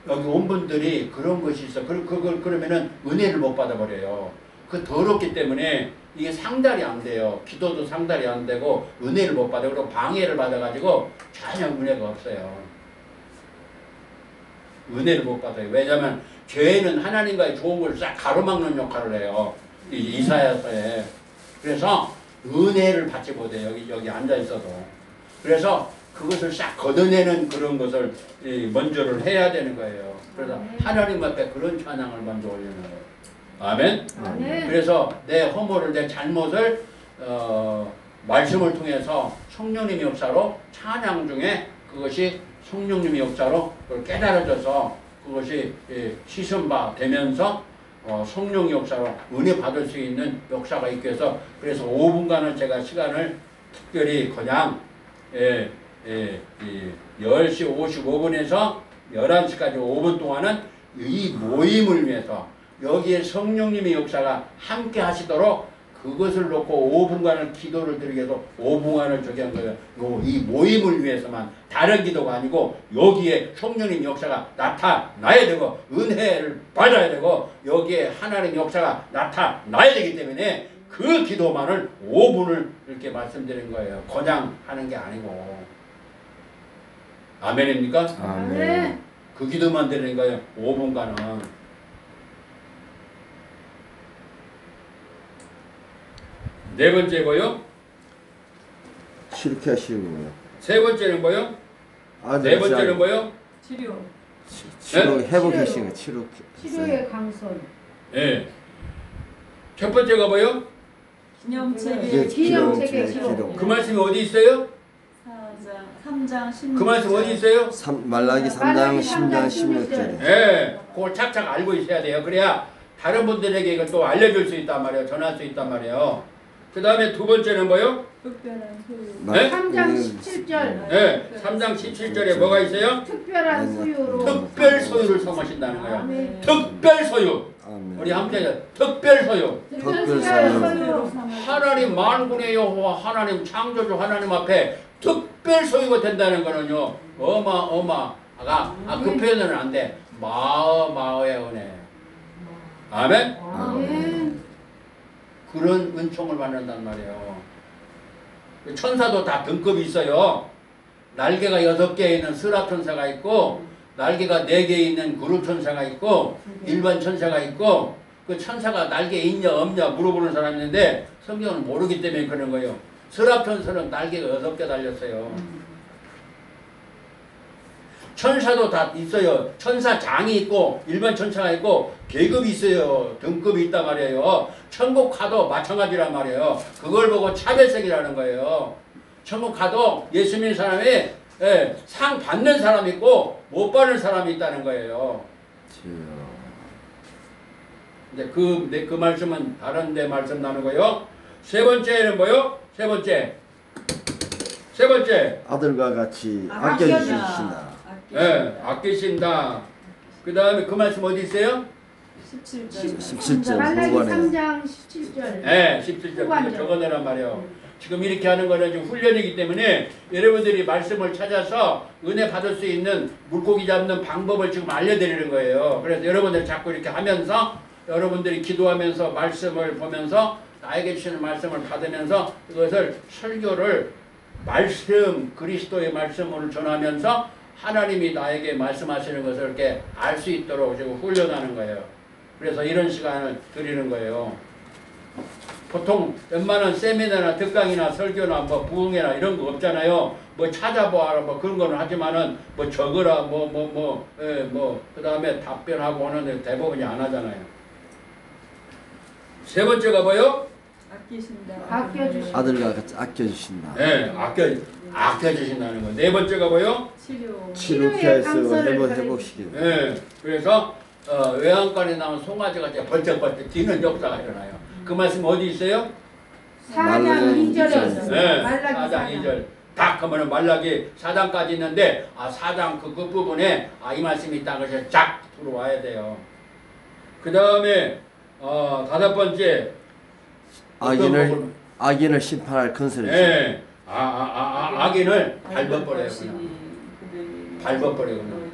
여기 온 분들이 그런 것이 있어. 그러면은 은혜를 못 받아버려요. 그 더럽기 때문에 이게 상달이 안 돼요. 기도도 상달이 안 되고 은혜를 못 받아요. 그리고 방해를 받아가지고 전혀 은혜가 없어요. 은혜를 못 받아요. 왜냐하면 죄는 하나님과의 좋은 걸 싹 가로막는 역할을 해요. 이사야서에. 그래서 은혜를 받지 못해요. 여기 앉아 있어도. 그래서 그것을 싹 걷어내는 그런 것을 먼저를 해야 되는 거예요. 그래서 하나님 앞에 그런 찬양을 먼저 올리는 거예요. 아멘. 아멘. 그래서 내 허물을 내 잘못을 말씀을 통해서 성령님의 역사로 찬양 중에 그것이 성령님의 역사로 그걸 깨달아져서 그것이 시선바 되면서 성령의 역사로 은혜 받을 수 있는 역사가 있게 해서 그래서 5분간을 제가 시간을 특별히 그냥 10시 55분에서 11시까지 5분 동안은 이 모임을 위해서 여기에 성령님의 역사가 함께 하시도록 그것을 놓고 5분간을 기도를 드리기 위해서 5분간을 저기 한 거예요. 이 모임을 위해서만 다른 기도가 아니고 여기에 성령님 역사가 나타나야 되고 은혜를 받아야 되고 여기에 하나님 역사가 나타나야 되기 때문에 그 기도만을 5분을 이렇게 말씀드린 거예요. 그냥 하는 게 아니고. 아멘입니까? 아멘. 그 기도만 드리는 거예요. 5분간은. 네 번째 뭐요? 치료케 하시고요. 세 번째는 뭐요? 네 번째는 뭐요? 치료. 치료 네? 회복하신 거 치료. 치료의 강선. 예. 첫 번째가 뭐요? 기념체계 기념체계 기록. 그 말씀이 어디 있어요? 3장 16절. 그 말씀 어디 있어요? 말라기 3장 10장 16절에. 예. 그걸 착착 알고 있어야 돼요. 그래야 다른 분들에게 이걸 또 알려줄 수 있단 말이에요. 전할 수 있단 말이에요. 그 다음에 두 번째는 뭐요? 특별한 소유. 네? 3장 17절. 예. 3장 17절에 뭐가 있어요? 특별한 소유로. 특별 소유를 성하신다는 거예요. 아멘. 특별 소유. 아멘. 우리 함께 특별 소유. 특별 특별 소유. 소유. 하나님 만군의 여호와 하나님 창조주 하나님 앞에 특별 소유가 된다는 거는요 어마어마가 그 표현은 안 돼. 마어마어의 은혜. 아멘. 아멘. 그런 은총을 받는단 말이에요. 천사도 다 등급이 있어요. 날개가 6개 있는 스라 천사가 있고 날개가 4개 있는 그룹 천사가 있고 일반 천사가 있고 그 천사가 날개 있냐 없냐 물어보는 사람이 있는데 성경은 모르기 때문에 그런 거예요. 스라 천사는 날개가 6개 달렸어요. 천사도 다 있어요. 천사장이 있고 일반 천사가 있고 계급이 있어요. 등급이 있단 말이에요. 천국 가도 마찬가지란 말이에요. 그걸 보고 차별성이라는 거예요. 천국 가도 예수 믿는 사람이 상 받는 사람이 있고 못 받는 사람이 있다는 거예요. 이제 그 말씀은 다른 데 말씀 나누고요. 세 번째는 뭐요? 세 번째 아들과 같이 아껴주신다. 아껴주신다. 아끼신다. 그 다음에 그 말씀 어디 있어요? 17절. 17절 말라기 후반에 3장 17절. 17절 후반절. 적어내란 말이에요. 지금 이렇게 하는 거는 좀 훈련이기 때문에 여러분들이 말씀을 찾아서 은혜 받을 수 있는 물고기 잡는 방법을 지금 알려드리는 거예요. 그래서 여러분들이 자꾸 이렇게 하면서 여러분들이 기도하면서 말씀을 보면서 나에게 주시는 말씀을 받으면서 그것을 설교를 말씀 그리스도의 말씀을 전하면서 하나님이 나에게 말씀하시는 것을 이렇게 알 수 있도록 지금 훈련하는 거예요. 그래서 이런 시간을 드리는 거예요. 보통 웬만한 세미나나 특강이나 설교나 뭐 부흥회나 이런 거 없잖아요. 뭐 찾아보아라 뭐 그런 거는 하지만은 뭐 적으라 그 다음에 답변하고 하는 대부분이 안 하잖아요. 세 번째가 뭐요? 아끼신다. 아껴주신다. 아들과 같이 아껴주신다. 아껴주신다는 거. 네 번째가 뭐요? 치료. 치료 피하시고 회복시키고. 그래서 외양간에 나온 송아지가 이제 벌쩍벌쩍 뛰는 역사가 일어나요. 그 말씀 어디 있어요? 4장 2절에 있어요. 말라기 4장 4장. 2절. 딱 하면은 말라기 4장까지 있는데 4장 그 끝부분에 이 말씀이 있다는 것이 쫙 들어와야 돼요. 그 다음에 다섯 번째 악인을 심판할 큰소리죠. 악인을 밟아버려요. 그냥. 밟아버려요. 그냥.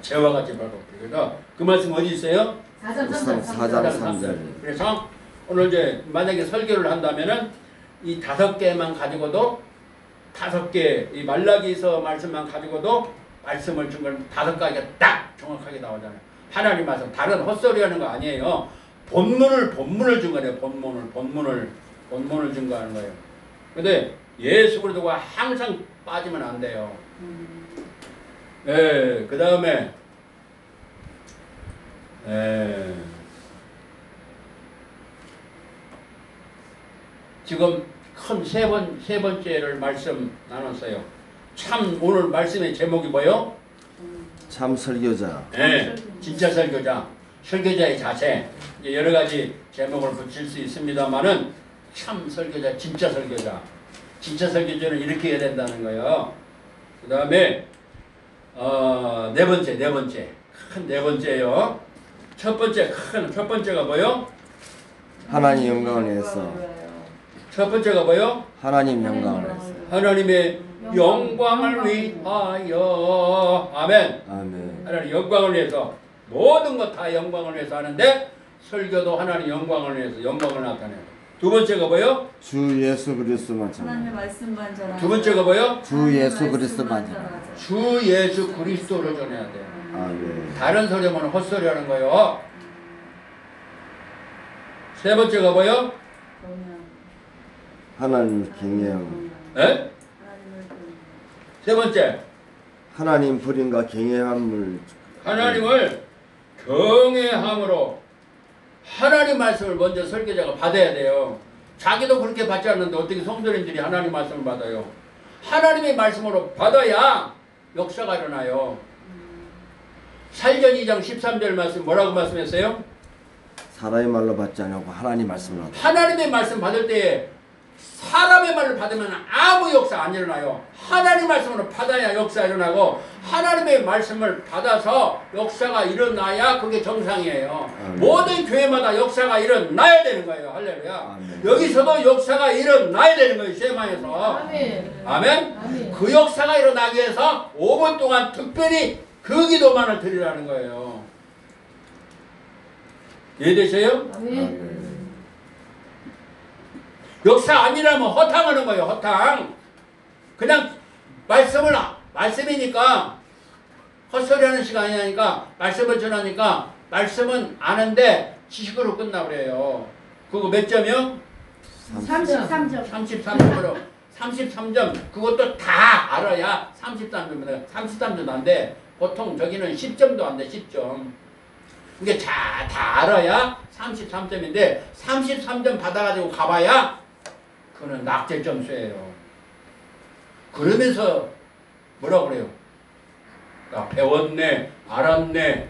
죄와 같이 밟아버려요. 그래서 그 말씀 어디 있어요? 4장 4장 3절. 그래서 오늘 이제 만약에 설교를 한다면은 이 5개만 가지고도 5개 이 말라기서 말씀만 가지고도 말씀을 준 건 5가지가 딱 정확하게 나오잖아요. 하나님 말씀 다른 헛소리 하는 거 아니에요. 본문을 준 거예요. 본문을 준 거 하는 거예요. 근데 예수 그리스도가 항상 빠지면 안 돼요. 그 다음에 지금 큰 세 번째를 말씀 나눴어요. 참 오늘 말씀의 제목이 뭐요? 참 설교자. 진짜 설교자. 설교자의 자세. 이제 여러 가지 제목을 붙일 수 있습니다만은 참 설교자, 진짜 설교자. 진짜 설교자는 이렇게 해야 된다는 거예요. 그 다음에 네 번째. 큰 네 번째요. 첫 번째가 뭐요? 하나님 영광을 위해서. 첫 번째가 뭐요? 하나님 영광을 위해서. 하나님의 영광을 위하여. 아멘. 아멘. 하나님 영광을 위해서 모든 것 다 영광을 위해서 하는데 설교도 하나님 영광을 위해서 영광을 나타내요. 두 번째가 뭐요? 주 예수 그리스도만 하나님의 전하라. 말씀만 전하라. 두 번째가 뭐요? 주 예수 그리스도만 전하라. 주 예수 그리스도를 전해야 돼요. 아멘. 다른 소리면 헛소리 하는 거예요. 세 번째가 뭐요? 하나님 경외함. 에? 세 번째 하나님 불임과 경외함을 하나님을 경외함으로 하나님 말씀을 먼저 설교자가 받아야 돼요. 자기도 그렇게 받지 않는데 어떻게 성도님들이 하나님 말씀을 받아요? 하나님의 말씀으로 받아야 역사가 일어나요. 살전 2장 13절 말씀 뭐라고 말씀했어요? 사람의 말로 받지 않고 하나님 말씀을 받아. 하나님의 말씀 받을 때에 사람의 말을 받으면 아무 역사 안 일어나요. 하나님 말씀으로 받아야 역사 일어나고 하나님의 말씀을 받아서 역사가 일어나야 그게 정상이에요. 아멘. 모든 교회마다 역사가 일어나야 되는 거예요. 할렐루야. 아멘. 여기서도 역사가 일어나야 되는 거예요. 쉐마에서. 아멘. 아멘. 그 역사가 일어나기 위해서 5분 동안 특별히 그 기도만을 드리라는 거예요. 이해되세요? 아멘. 역사 아니라면 허탕하는 거예요. 허탕. 그냥 말씀이니까 헛소리하는 시간이 아니니까 말씀을 전하니까 말씀은 아는데 지식으로 끝나버려요. 그거 몇 점이요? 33점. 33점으로 33점. 그것도 다 알아야 33점입니다. 33점도 안 돼. 보통 저기는 10점도 안 돼. 10점. 이게 다 알아야 33점인데 33점 받아가지고 가봐야 그거는 낙제 점수예요. 그러면서 뭐라 그래요? 나 배웠네, 알았네.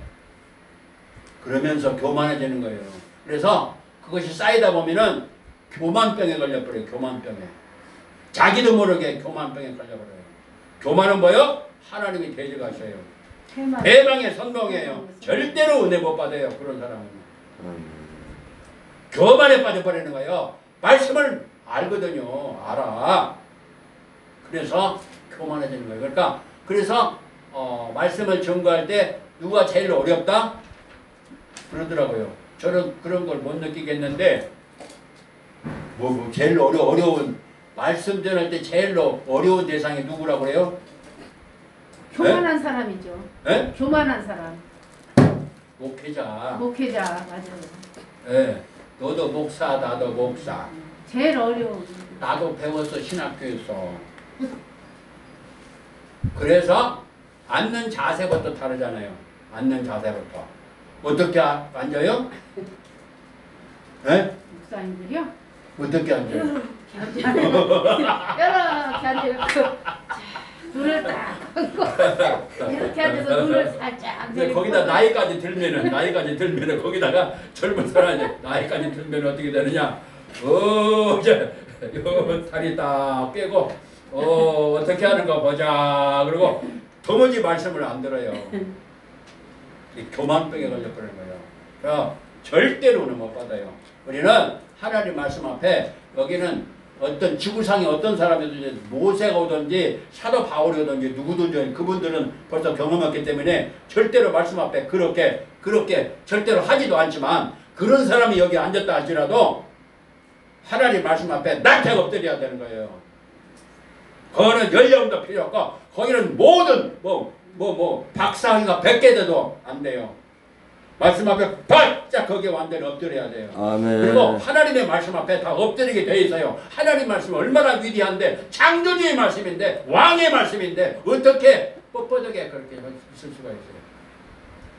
그러면서 교만해지는 거예요. 그래서 그것이 쌓이다 보면은 교만병에 걸려버려요. 교만병에. 자기도 모르게 교만병에 걸려버려요. 교만은 뭐요? 하나님이 대적하셔요. 대망의 선동이에요. 절대로 은혜 못 받아요. 그런 사람은. 교만에 빠져버리는 거예요. 말씀을 알거든요. 알아. 그래서 교만해지는 거예요. 그러니까 그래서 말씀을 전거할 때 누가 제일 어렵다? 그러더라고요. 저는 그런 걸 못 느끼겠는데 제일 어려운 말씀 전할 때 제일 어려운 대상이 누구라고 그래요? 교만한 사람이죠. 네? 교만한 사람. 목회자. 목회자 맞아요. 네. 너도 목사, 나도 목사. 제일 어려운. 나도 배웠어, 신학교에서. 그래서 앉는 자세부터 다르잖아요. 앉는 자세부터. 어떻게 앉아요? 네? 목사님들이요? 어떻게 앉아요? 이렇게 앉아요. 눈을 딱 감고 이렇게 앉아서 눈을 살짝 근데 거기다 나이까지 들면은 거기다가 젊은 사람이 나이까지 들면 어떻게 되느냐? 이제 요 다리 딱 빼고 어떻게 하는가 보자. 그리고 도무지 말씀을 안 들어요. 교만병에 걸려버리는 거예요. 그래서 절대로는 못 받아요. 우리는 하나님 말씀 앞에 여기는 어떤 지구상에 어떤 사람이든지 모세가 오든지 사도 바울이 오든지 누구든지 그분들은 벌써 경험했기 때문에 절대로 말씀 앞에 그렇게 절대로 하지도 않지만 그런 사람이 여기 앉았다 할지라도 하나님 말씀 앞에 나태가 엎드려야 되는 거예요. 거기는 연령도 필요 없고 거기는 모든 박사학위가 100개 돼도 안 돼요. 말씀 앞에 바짝 거기에 완전히 엎드려야 돼요. 아멘. 그리고 하나님의 말씀 앞에 다 엎드리게 돼 있어요. 하나님 말씀은 얼마나 위대한데 창조주의 말씀인데 왕의 말씀인데 어떻게 뻣뻣하게 그렇게 있을 수가 있어요.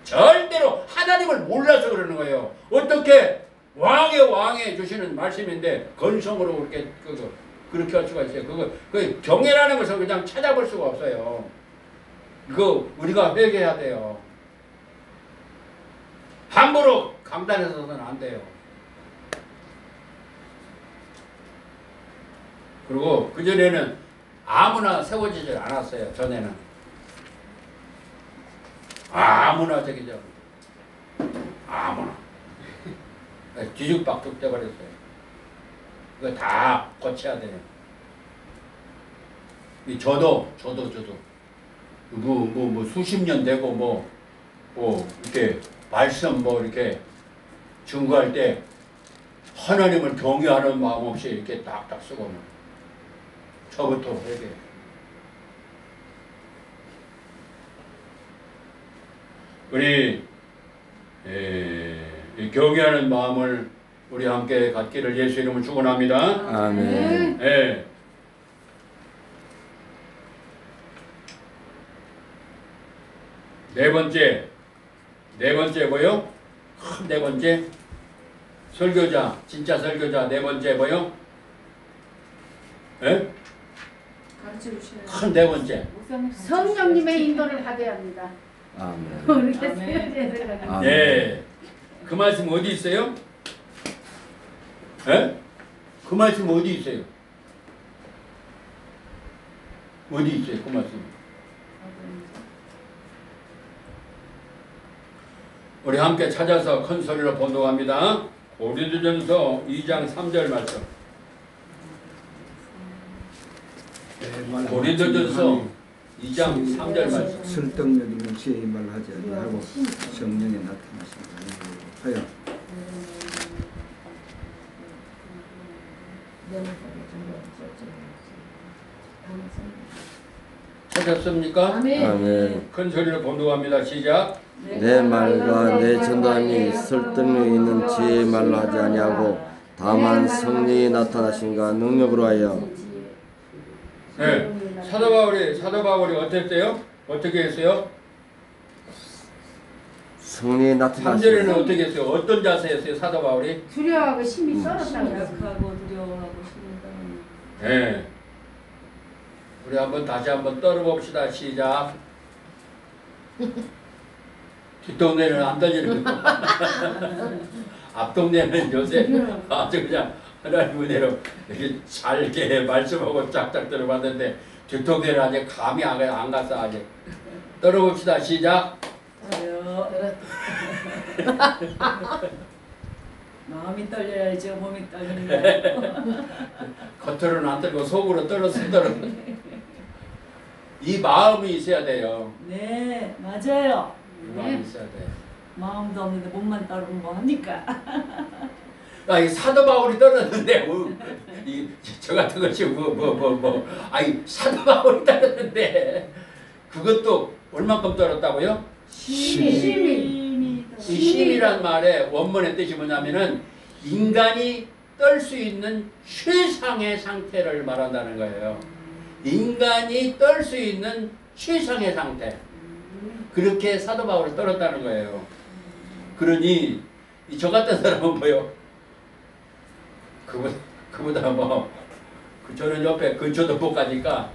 절대로 하나님을 몰라서 그러는 거예요. 어떻게 왕의 주시는 말씀인데 건성으로 그렇게 할 수가 있어요. 그 경애라는 것을 그냥 찾아볼 수가 없어요. 그거 우리가 회개해야 돼요. 함부로 강단에 서서는 안 돼요. 그리고 그전에는 아무나 세워지질 않았어요. 전에는. 아무나 아무나. 뒤죽박죽 돼버렸어요. 이거 다 고쳐야 돼요. 저도 수십 년 되고 이렇게 말씀 이렇게 증거할 때 하나님을 경외하는 마음 없이 이렇게 딱딱 쓰고는 저부터 회개. 우리 경외하는 마음을 우리 함께 갖기를 예수 이름으로 축원합니다. 아멘. 네. 네 번째 뭐요? 네 번째 설교자, 진짜 설교자 네 번째 뭐요? 예? 큰 네 번째. 성령님의 인도를 받아야 합니다. 아멘. 우리가 세워져야 네. 그 말씀 어디 있어요? 예? 그 말씀 어디 있어요? 어디 있어요? 그 말씀. 우리 함께 찾아서 큰 소리로 번독합니다. 고린도전서 2장 3절 말씀. 고린도전서 2장 3절 말씀. 설득력 있는 지혜의 말을 하지 아니하고 성령에 나타나신다 하여 찾았습니까? 아멘. 큰 소리로 번독합니다. 시작. 내 말과 내 전담이 설득력 있는 지혜의 말로 하지 아니하고 다만 성령이 나타나신가 능력으로 하여 네. 사도 바울이 어땠어요? 어떻게 했어요? 성령이 3절에는 나타나시고 어떻게 했어요? 어떤 자세였어요? 사도 바울이? 두려워하고 심히 썰었다고 그랬어요. 약하고 두려워하고 심히 네. 우리 다시 한번 떨어봅시다. 시작. 뒷동네는 안 떨리는 거. 앞동네는 요새 아주 그냥 하나님 은혜로 이렇게 잘게 말씀하고 쫙쫙 들어봤는데 뒷동네는 아직 감이 안 갔어 아직. 떨어봅시다. 시작. 떨어요. 마음이 떨려야죠. 몸이 떨리네. 겉으로는 안 떨고 속으로 떨어서 이 마음이 있어야 돼요. 네, 맞아요. 이 마음이 있어야 돼. 마음도 없는데 몸만 따르면 뭐 합니까? 이 사도 바울이 떨었는데 저 같은 것이 아니 사도 바울이 떨었는데 그것도 얼만큼 떨었다고요? 심히. 이 심이란 말의 원문의 뜻이 뭐냐면은 인간이 떨 수 있는 최상의 상태를 말한다는 거예요. 인간이 떨 수 있는 최상의 상태. 그렇게 사도 바울을 떨었다는 거예요. 그러니 저 같은 사람은 뭐요? 그보다 저는 옆에 근처도 못 가니까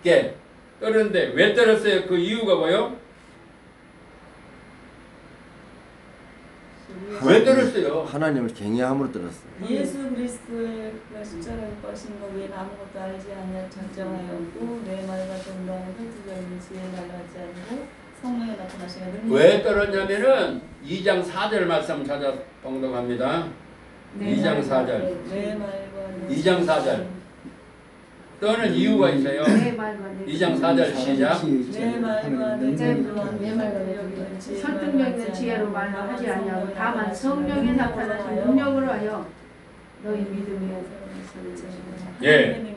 이게 떨었는데 왜 떨었어요? 그 이유가 뭐요? 왜 떨었어요? 하나님을 경외함으로 들었어요. 예수 그리스도의 십자가에 못 박힌 것 외에는 아무것도 알지 않냐 작정하였고 내 말과 정당은 혈투적인 지혜 나가지 않고 성령에 나타나시는 왜 떨었냐면은 2장 4절 말씀 찾아 봉독합니다. 2장 4절. 내 말과 2장 4절. 떠는 이유가 있어요. 2장 4절 시작. 내 말과 내 설득력 있는 지혜로 말로 하지 아니하고 다만 성령이 나타나신 능력으로 하여 너희 믿음이 예.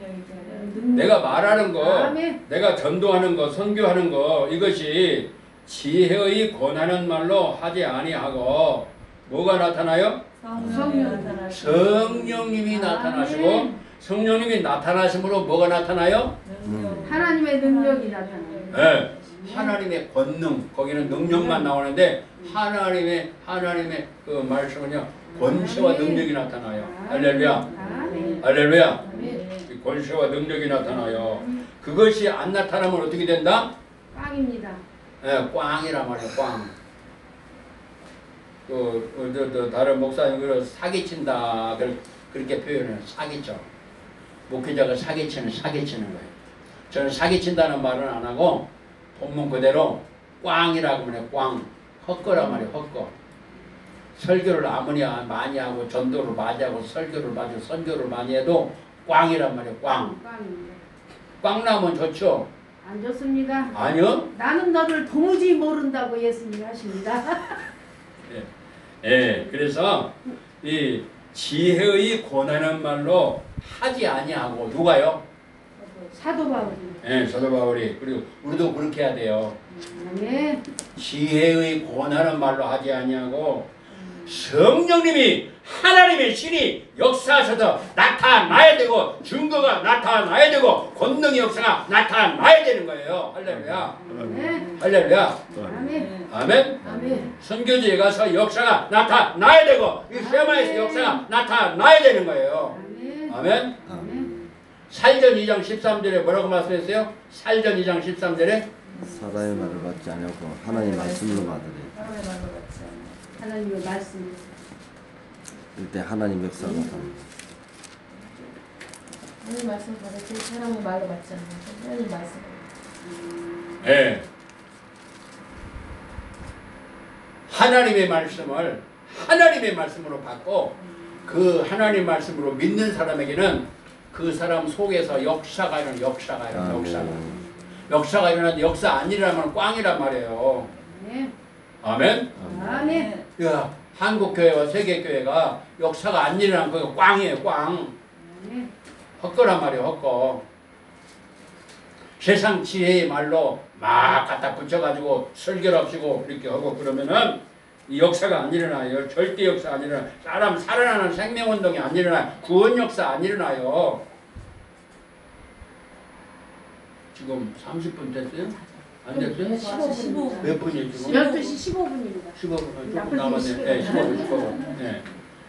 내가 말하는 거, 아멘. 내가 전도하는 거, 선교하는 거 이것이 지혜의 권하는 말로 하지 아니하고 뭐가 나타나요? 성령님이 나타나시고 성령님이 나타나심으로 뭐가 나타나요? 하나님의 능력이 나타나요. 네. 하나님의 권능, 거기는 능력만 나오는데 하나님의 그 말씀은요 권세와 능력이 나타나요. 할렐루야. 할렐루야. 권세와 능력이 나타나요. 그것이 안 나타나면 어떻게 된다? 꽝입니다. 네, 꽝이란 말이에요. 꽝. 다른 목사님 사기친다 그렇게 표현해요. 사기쳐. 목회자가 사기치는 거예요. 저는 사기친다는 말은 안 하고 본문 그대로 꽝이라고 하면 꽝. 헛거란 말이에요. 헛거. 설교를 아무리 많이 하고 전도를 많이 하고 설교를 많이 하고 선교를 많이 해도 꽝이란 말이에요. 꽝. 꽝입니다. 꽝 나면 좋죠? 안 좋습니다. 아니요. 나는 너를 도무지 모른다고 예수님이 하십니다. 예, 그래서 이 지혜의 권하는 말로 하지 아니하고 누가요? 사도 바울이. 예, 사도 바울이. 그리고 우리도 그렇게 해야 돼요. 네. 지혜의 권하는 말로 하지 아니하고 성령님이 하나님의 신이 역사하셔서 나타나야 되고 증거가 나타나야 되고 권능의 역사가 나타나야 되는 거예요. 할렐루야. 네. 할렐루야. 아멘. 아멘. 아멘. 선교지에 가서 역사가 나타나야 되고 이 세마에서 역사가 나타나야 되는 거예요. 아멘. 아멘. 아멘. 살전 2장 13절에 뭐라고 말씀했어요? 살전 2장 13절에 사람의 말을 받지 않고 하나님 말씀으로 받으래. 하나님의 말씀. 이때 하나님 역사가 나타나. 하나님 말씀 받았지 사람의 말로 받지 않아요. 하나님 말씀. 네. 하나님의 말씀을 하나님의 말씀으로 받고 그 하나님 말씀으로 믿는 사람에게는 그 사람 속에서 역사가 일어나 역사가 일어나는데 역사 안 일어나면 꽝이란 말이에요. 네. 아멘. 아멘. 야, 한국교회와 세계교회가 역사가 안 일어나면 그거 꽝이에요. 꽝. 네. 헛거란 말이에요. 헛거. 세상 지혜의 말로 막 갖다 붙여가지고 설교를 합시고 이렇게 하고 그러면은 이 역사가 안 일어나요. 절대 역사 안 일어나요. 사람 살아나는 생명운동이 안 일어나요. 구원 역사 안 일어나요. 지금 30분 됐어요? 안 됐어요? 15분. 몇 분이에요 지금? 12시 15분입니다. 15분 조금 앞으로 남았네. 15분. 네, 15분. 네.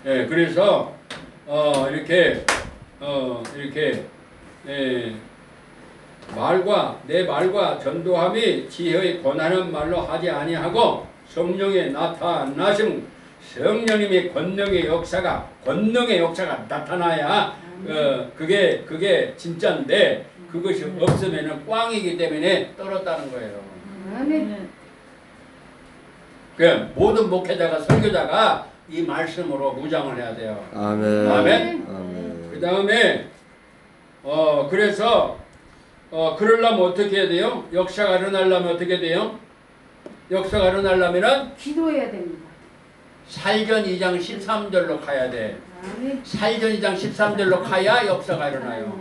네, 그래서 이렇게 내 말과 전도함이 지혜의 권하는 말로 하지 아니하고 성령의 나타나심 성령님의 권능의 역사가 나타나야 그게 진짜인데 그것이 없으면은 꽝이기 때문에 떨었다는 거예요. 아멘. 그 모든 목회자가 설교자가 이 말씀으로 무장을 해야 돼요. 아멘. 아멘. 아멘. 그 다음에 그래서 그러려면 어떻게 해야 돼요? 역사가 일어나려면 어떻게 돼요? 역사가 일어나려면은 기도해야 됩니다. 살전 2장 13절로 가야 돼. 아멘. 살전 2장 13절로 가야 역사가 일어나요.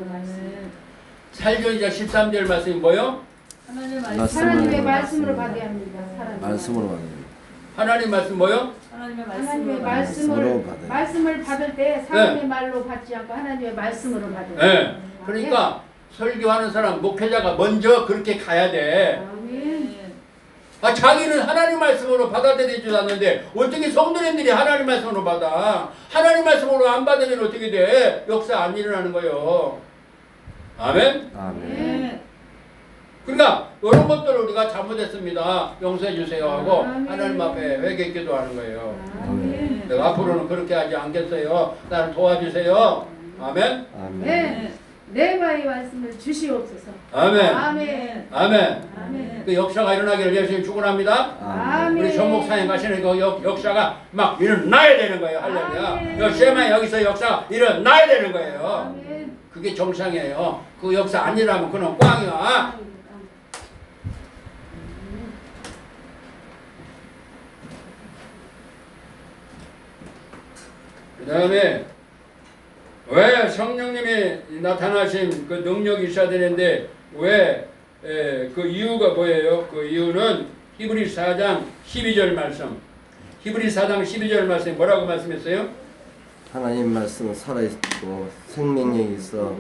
살전 2장 13절 말씀이 뭐요? 하나님의 말씀으로 받아야 합니다. 말씀으로 받아요. 하나님 말씀 뭐요? 하나님의 하나님의 말씀으로 받아요. 말씀을 받을 때 사람의 말로 받지 않고 하나님의 말씀으로 받아요. 네. 그러니까 설교하는 사람 목회자가 먼저 그렇게 가야 돼. 아멘. 자기는 하나님 말씀으로 받아들이지도 않는데 어떻게 성도님들이 하나님 말씀으로 받아? 하나님 말씀으로 안 받으면 어떻게 돼? 역사 안 일어나는 거예요. 아멘? 아멘. 그러니까 이런 것들을 우리가 잘못했습니다. 용서해 주세요 하고 아멘. 하나님 앞에 회개 기도하는 거예요. 아멘. 내가 앞으로는 그렇게 하지 않겠어요. 나를 도와주세요. 아멘? 아멘. 네. 내마의 말씀을 주시옵소서. 아멘. 아멘. 아멘. 아멘. 그 역사가 일어나기를 열심히 축원합니다. 아멘. 우리 전목사님 가시는 그 역사가 막 일어나야 되는 거예요. 할렐루야. 아멘. 역시만 여기서 역사가 일어나야 되는 거예요. 아멘. 그게 정상이에요. 그 역사 안 일어나면 그는 꽝이야. 그 다음에 왜 성령님이 나타나신 그 능력이 있어야 되는데 왜 그 이유가 뭐예요? 그 이유는 히브리 4장 12절 말씀. 히브리 4장 12절 말씀에 뭐라고 말씀했어요? 하나님 말씀은 살아있고 생명력이 있어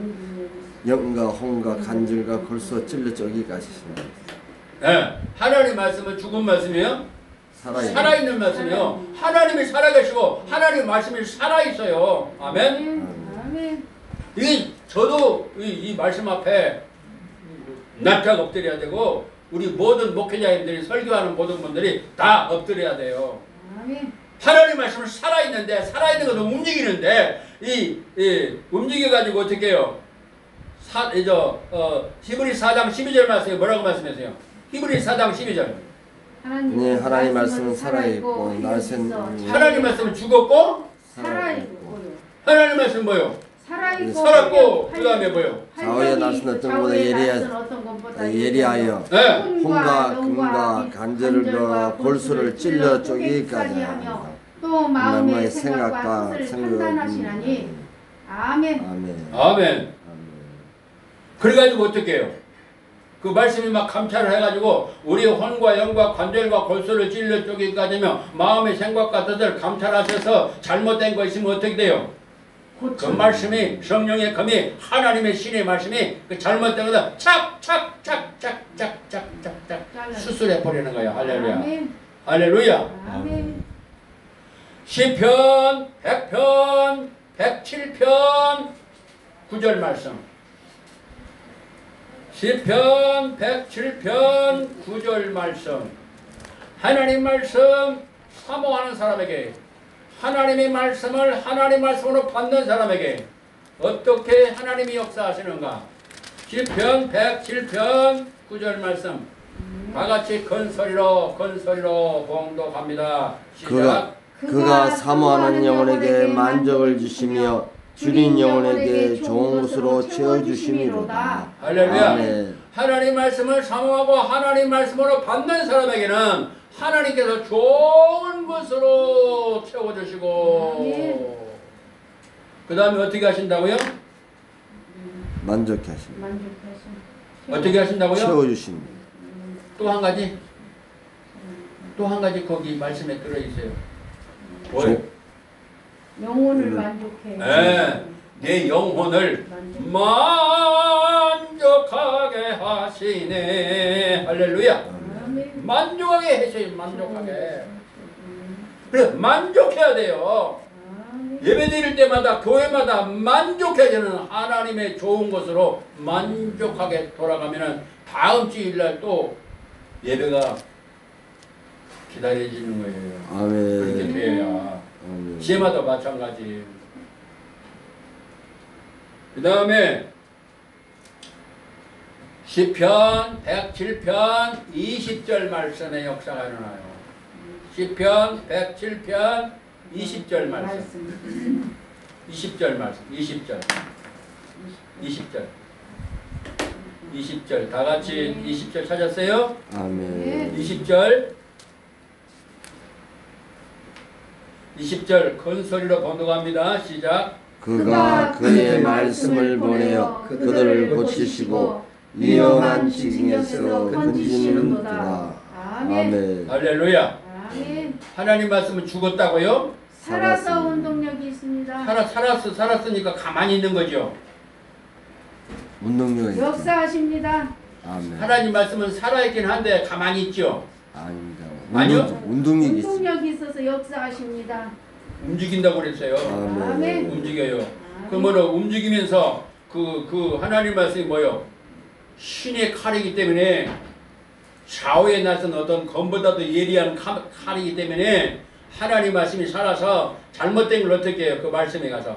영과 혼과 간질과 골수와 찔러 쪼기까지 네, 하나님 말씀은 죽은 말씀이에요? 살아있는 말씀이요. 하나님이 살아계시고 하나님 말씀이 살아있어요. 아멘? 아멘. 저도 이 말씀 앞에 납작 엎드려야 되고 우리 모든 목회자님들이 설교하는 모든 분들이 다 엎드려야 돼요. 아멘. 하나님 말씀은 살아있는데 살아있는 것도 움직이는데 움직여가지고 어떻게 해요? 히브리 4장 12절 말씀에 뭐라고 말씀하세요? 히브리 4장 12절. 네, 하나님 말씀은 살아있고 하나님 말씀은 죽었고 살아있고 하나님 말씀은 뭐요? 살았고 그 다음에 뭐요? 좌우의 날선 어떤 것보다 예리하여 네. 혼과 금과 간절과 골수를 찔러 쪼기까지 하며 또 마음의 생각과 뜻을 판단하시나니 아멘. 아멘. 아멘. 그래가지고 어떻게 해요? 그 말씀이 막 감찰을 해가지고 우리 혼과 영과 관절과 골수를 찔러 쪼기까지며 마음의 생각과 뜻을 감찰하셔서 잘못된 거 있으면 어떻게 돼요? 그 말씀이 성령의 검이 하나님의 신의 말씀이 그 잘못된 거다 착착착착착착착 수술해 버리는 거야. 할렐루야. 아멘. 할렐루야. 아멘. 시편 100편 107편 9절 말씀. 시편 107편 9절 말씀. 하나님 말씀 사모하는 사람에게 하나님의 말씀을 하나님 말씀으로 받는 사람에게 어떻게 하나님이 역사하시는가? 시편 107편 9절 말씀. 다 같이 큰 소리로 봉독합니다. 시작. 그가 사모하는 영혼에게 만족을 주시며 줄인 영혼에게 좋은 것으로 채워주심이로다. 할렐루야. 아멘. 하나님 말씀을 사모하고 하나님 말씀으로 받는 사람에게는 하나님께서 좋은 것으로 채워주시고 그 다음에 어떻게 하신다고요? 만족해 하십니다. 어떻게 하신다고요? 채워주십니다. 또 한 가지 거기 말씀에 들어있어요. 뭐예요? 영혼을 만족해. 네, 내 영혼을 만족하게 하시 하시네. 할렐루야. 아멘. 만족하게 해줘요. 만족하게. 그래 만족해야 돼요. 아멘. 예배 드릴 때마다 교회마다 만족해야 되는 하나님의 좋은 것으로 만족하게 돌아가면은 다음 주일날 또 예배가 기다려지는 거예요. 그렇게 아멘. 돼야. 아멘. 시마다 마찬가지. 그 다음에 시편 107편 20절 말씀의 역사가 일어나요. 시편 107편 20절 말씀. 20절 말씀. 20절. 20절. 20절. 다 같이 20절 찾았어요? 아멘. 20절. 20절 큰 소리로 번독합니다. 시작. 그가 그의 말씀을 보내어 그들을 고치시고 위험한 지경에서 건지시는도다. 아멘. 할렐루야. 아멘. 하나님 말씀은 죽었다고요? 살아서 운동력이 있습니다. 살았으니까 가만히 있는 거죠. 운동력이 있습니다. 역사하십니다. 아멘. 하나님 말씀은 살아있긴 한데 가만히 있죠. 아닙니다. 아니요? 운동력이 있습니다. 운동력이 있어서 역사하십니다. 움직인다고 그랬어요. 아멘. 움직여요. 그러면 움직이면서 그 하나님 말씀이 뭐요? 신의 칼이기 때문에 좌우에 나선 어떤 검보다도 예리한 칼이기 때문에 하나님 말씀이 살아서 잘못된 걸 어떻게 해요? 그 말씀에 가서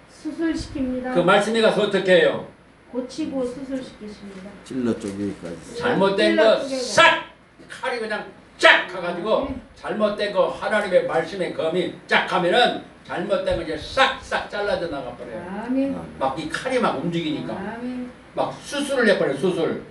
수술시킵니다. 그 말씀에 가서 어떻게 해요? 고치고 수술시키십니다. 찔러 쪼개기까지. 잘못된 거 싹! 칼이 그냥 쫙 가가지고 잘못된 거 하나님의 말씀의 검이 쫙 가면은 잘못된 거 이제 싹싹 잘라져 나가 버려요. 아멘. 막 이 칼이 막 움직이니까 아멘. 막 수술을 해버려요. 수술.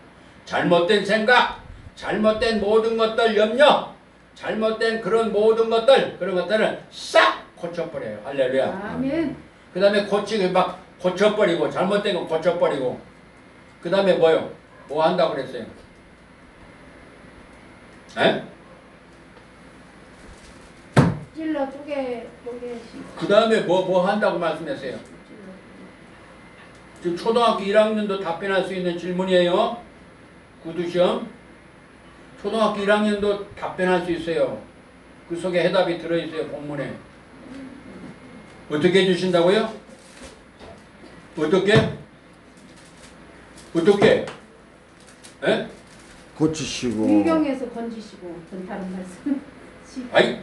잘못된 생각, 잘못된 모든 것들 염려, 잘못된 그런 모든 것들 그런 것들을 싹 고쳐버려요. 할렐루야. 아멘. 그 다음에 고치고 막 고쳐버리고 잘못된 거 고쳐버리고 그 다음에 뭐요? 뭐 한다고 그랬어요? 에? 찔러 쪼개. 그 다음에 뭐 한다고 말씀했어요? 지금 초등학교 1학년도 답변할 수 있는 질문이에요. 구두시험. 초등학교 1학년도 답변할 수 있어요. 그 속에 해답이 들어있어요. 본문에. 어떻게 해주신다고요? 어떻게? 에? 고치시고 위경에서 건지시고 그건 다른 말씀. 아이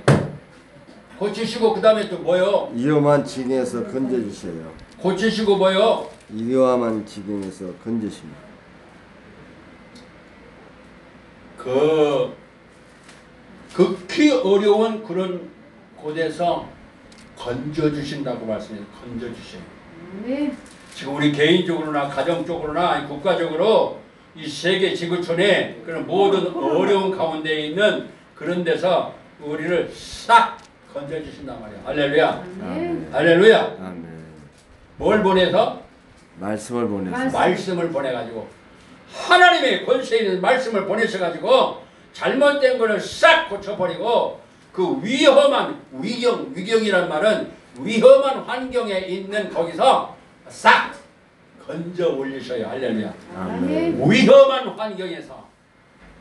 고치시고 그 다음에 또 뭐요? 위험한 지경에서 건져주세요. 고치시고 뭐요? 위험한 지경에서 건져십니다. 극히 어려운 그런 곳에서 건져주신다고 말씀해요. 건져주셔요. 네. 지금 우리 개인적으로나 가정적으로나 국가적으로 이 세계 지구촌에 그런 모든 어려운 가운데 있는 그런 데서 우리를 싹 건져주신단 말이에요. 할렐루야. 아멘. 할렐루야. 아멘. 뭘 보내서? 말씀을 보내서 말씀을 보내가지고 하나님의 권세 있는 말씀을 보내셔가지고 잘못된 것을 싹 고쳐버리고 그 위험한 위경이란 말은 위험한 환경에 있는 거기서 싹 건져 올리셔요. 할렐루야. 아멘. 위험한 환경에서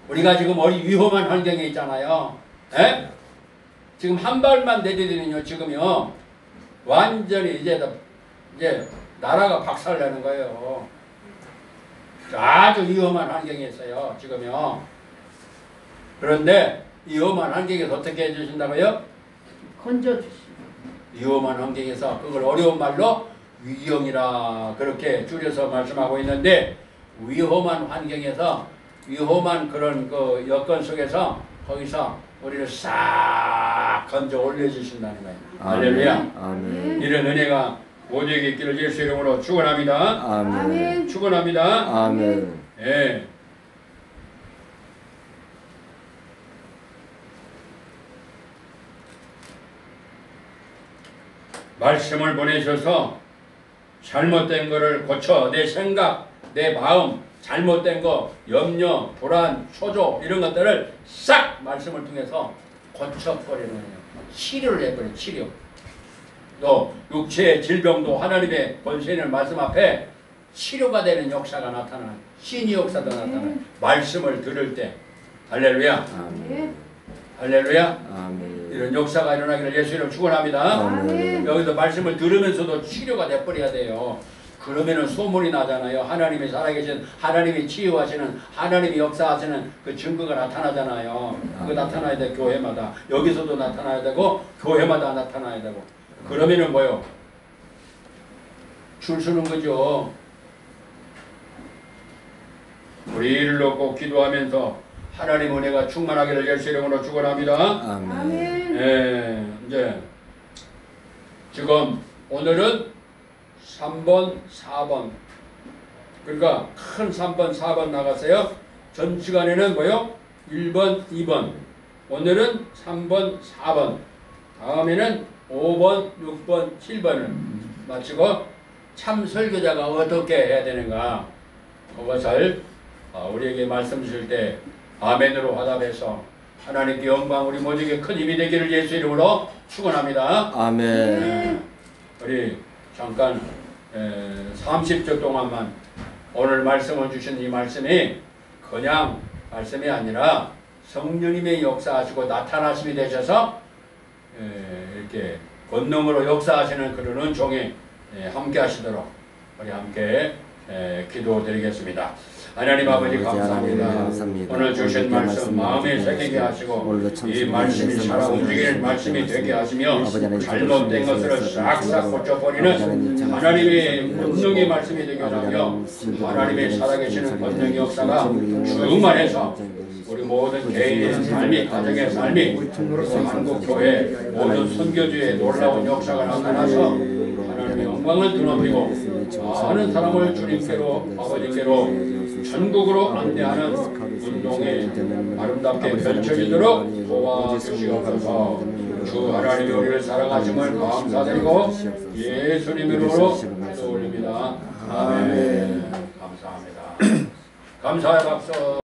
우리가 지금 위험한 환경에 있잖아요. 에? 지금 한 발만 내디디면요 지금요 완전히 이제 나라가 박살나는 거예요. 아주 위험한 환경에 있어요 지금요. 그런데 위험한 환경에서 어떻게 해주신다고요? 건져주시고. 위험한 환경에서 그걸 어려운 말로 위경이라 그렇게 줄여서 말씀하고 있는데 위험한 환경에서 위험한 그런 그 여건 속에서 거기서 우리를 싹 건져 올려주신다는 거예요. 할렐루야. 아멘. 이런 은혜가 모두에게 있기를 예수 이름으로 축원합니다. 아멘. 축원합니다. 아멘. 예. 말씀을 보내셔서 잘못된 거를 고쳐 내 생각, 내 마음, 잘못된 거, 염려, 불안, 초조 이런 것들을 싹 말씀을 통해서 고쳐버리는 거예요. 치료를 해버려요. 치료. 또 육체의 질병도 하나님의 권세 있는 말씀 앞에 치료가 되는 역사가 나타나는 신의 역사도 나타나요. 말씀을 들을 때. 할렐루야. 네. 할렐루야. 아멘. 이런 역사가 일어나기를 예수 이름 축원합니다. 아멘. 여기서 말씀을 들으면서도 치료가 돼버려야 돼요. 그러면은 소문이 나잖아요. 하나님이 살아계신, 하나님이 치유하시는, 하나님이 역사하시는 그 증거가 나타나잖아요. 그거 나타나야 돼. 교회마다. 여기서도 나타나야 되고 교회마다 나타나야 되고. 그러면은 뭐요? 줄 서는 거죠. 우리 이를 놓고 기도하면서 하나님 은혜가 충만하기를 예수 이름으로 축원합니다. 아멘. 아멘. 예, 이제 지금 오늘은 3번, 4번. 그러니까 큰 3번, 4번 나갔어요. 전 시간에는 뭐요? 1번, 2번. 오늘은 3번, 4번. 다음에는 5번, 6번, 7번을 마치고 참 설교자가 어떻게 해야 되는가. 그것을 우리에게 말씀 주실 때 아멘으로 화답해서 하나님께 영광 우리 모두에게 큰 힘이 되기를 예수 이름으로 축원합니다. 아멘. 우리 잠깐 30초 동안만 오늘 말씀을 주신 이 말씀이 그냥 말씀이 아니라 성령님의 역사하시고 나타나심이 되셔서 이렇게 권능으로 역사하시는 그런 은총이 함께 하시도록 우리 함께 기도드리겠습니다. 하나님 아버지 감사합니다. 오늘 주신 말씀 마음에 새기게 하시고 이 말씀이 살아 움직이는 말씀이 되게 하시며 잘못된 것을 싹싹 고쳐버리는 하나님의 권능의 말씀이 되게 하며 하나님의 살아계시는 권능의 역사가 충만해서 우리 모든 개인의 삶이 가정의 삶이 그리고 한국교회 모든 선교주의 놀라운 역사가 나타나서 하나님의 영광을 드러내고 많은 사람을 주님께로 아버지께로 전국으로 안내하는 운동에 아름답게 펼쳐지도록 도와주시옵소서. 주 하나님이 우리를 사랑하심을 감사드리고 예수님 이름으로 기도 올립니다. 아멘. 감사합니다. 감사의 박수.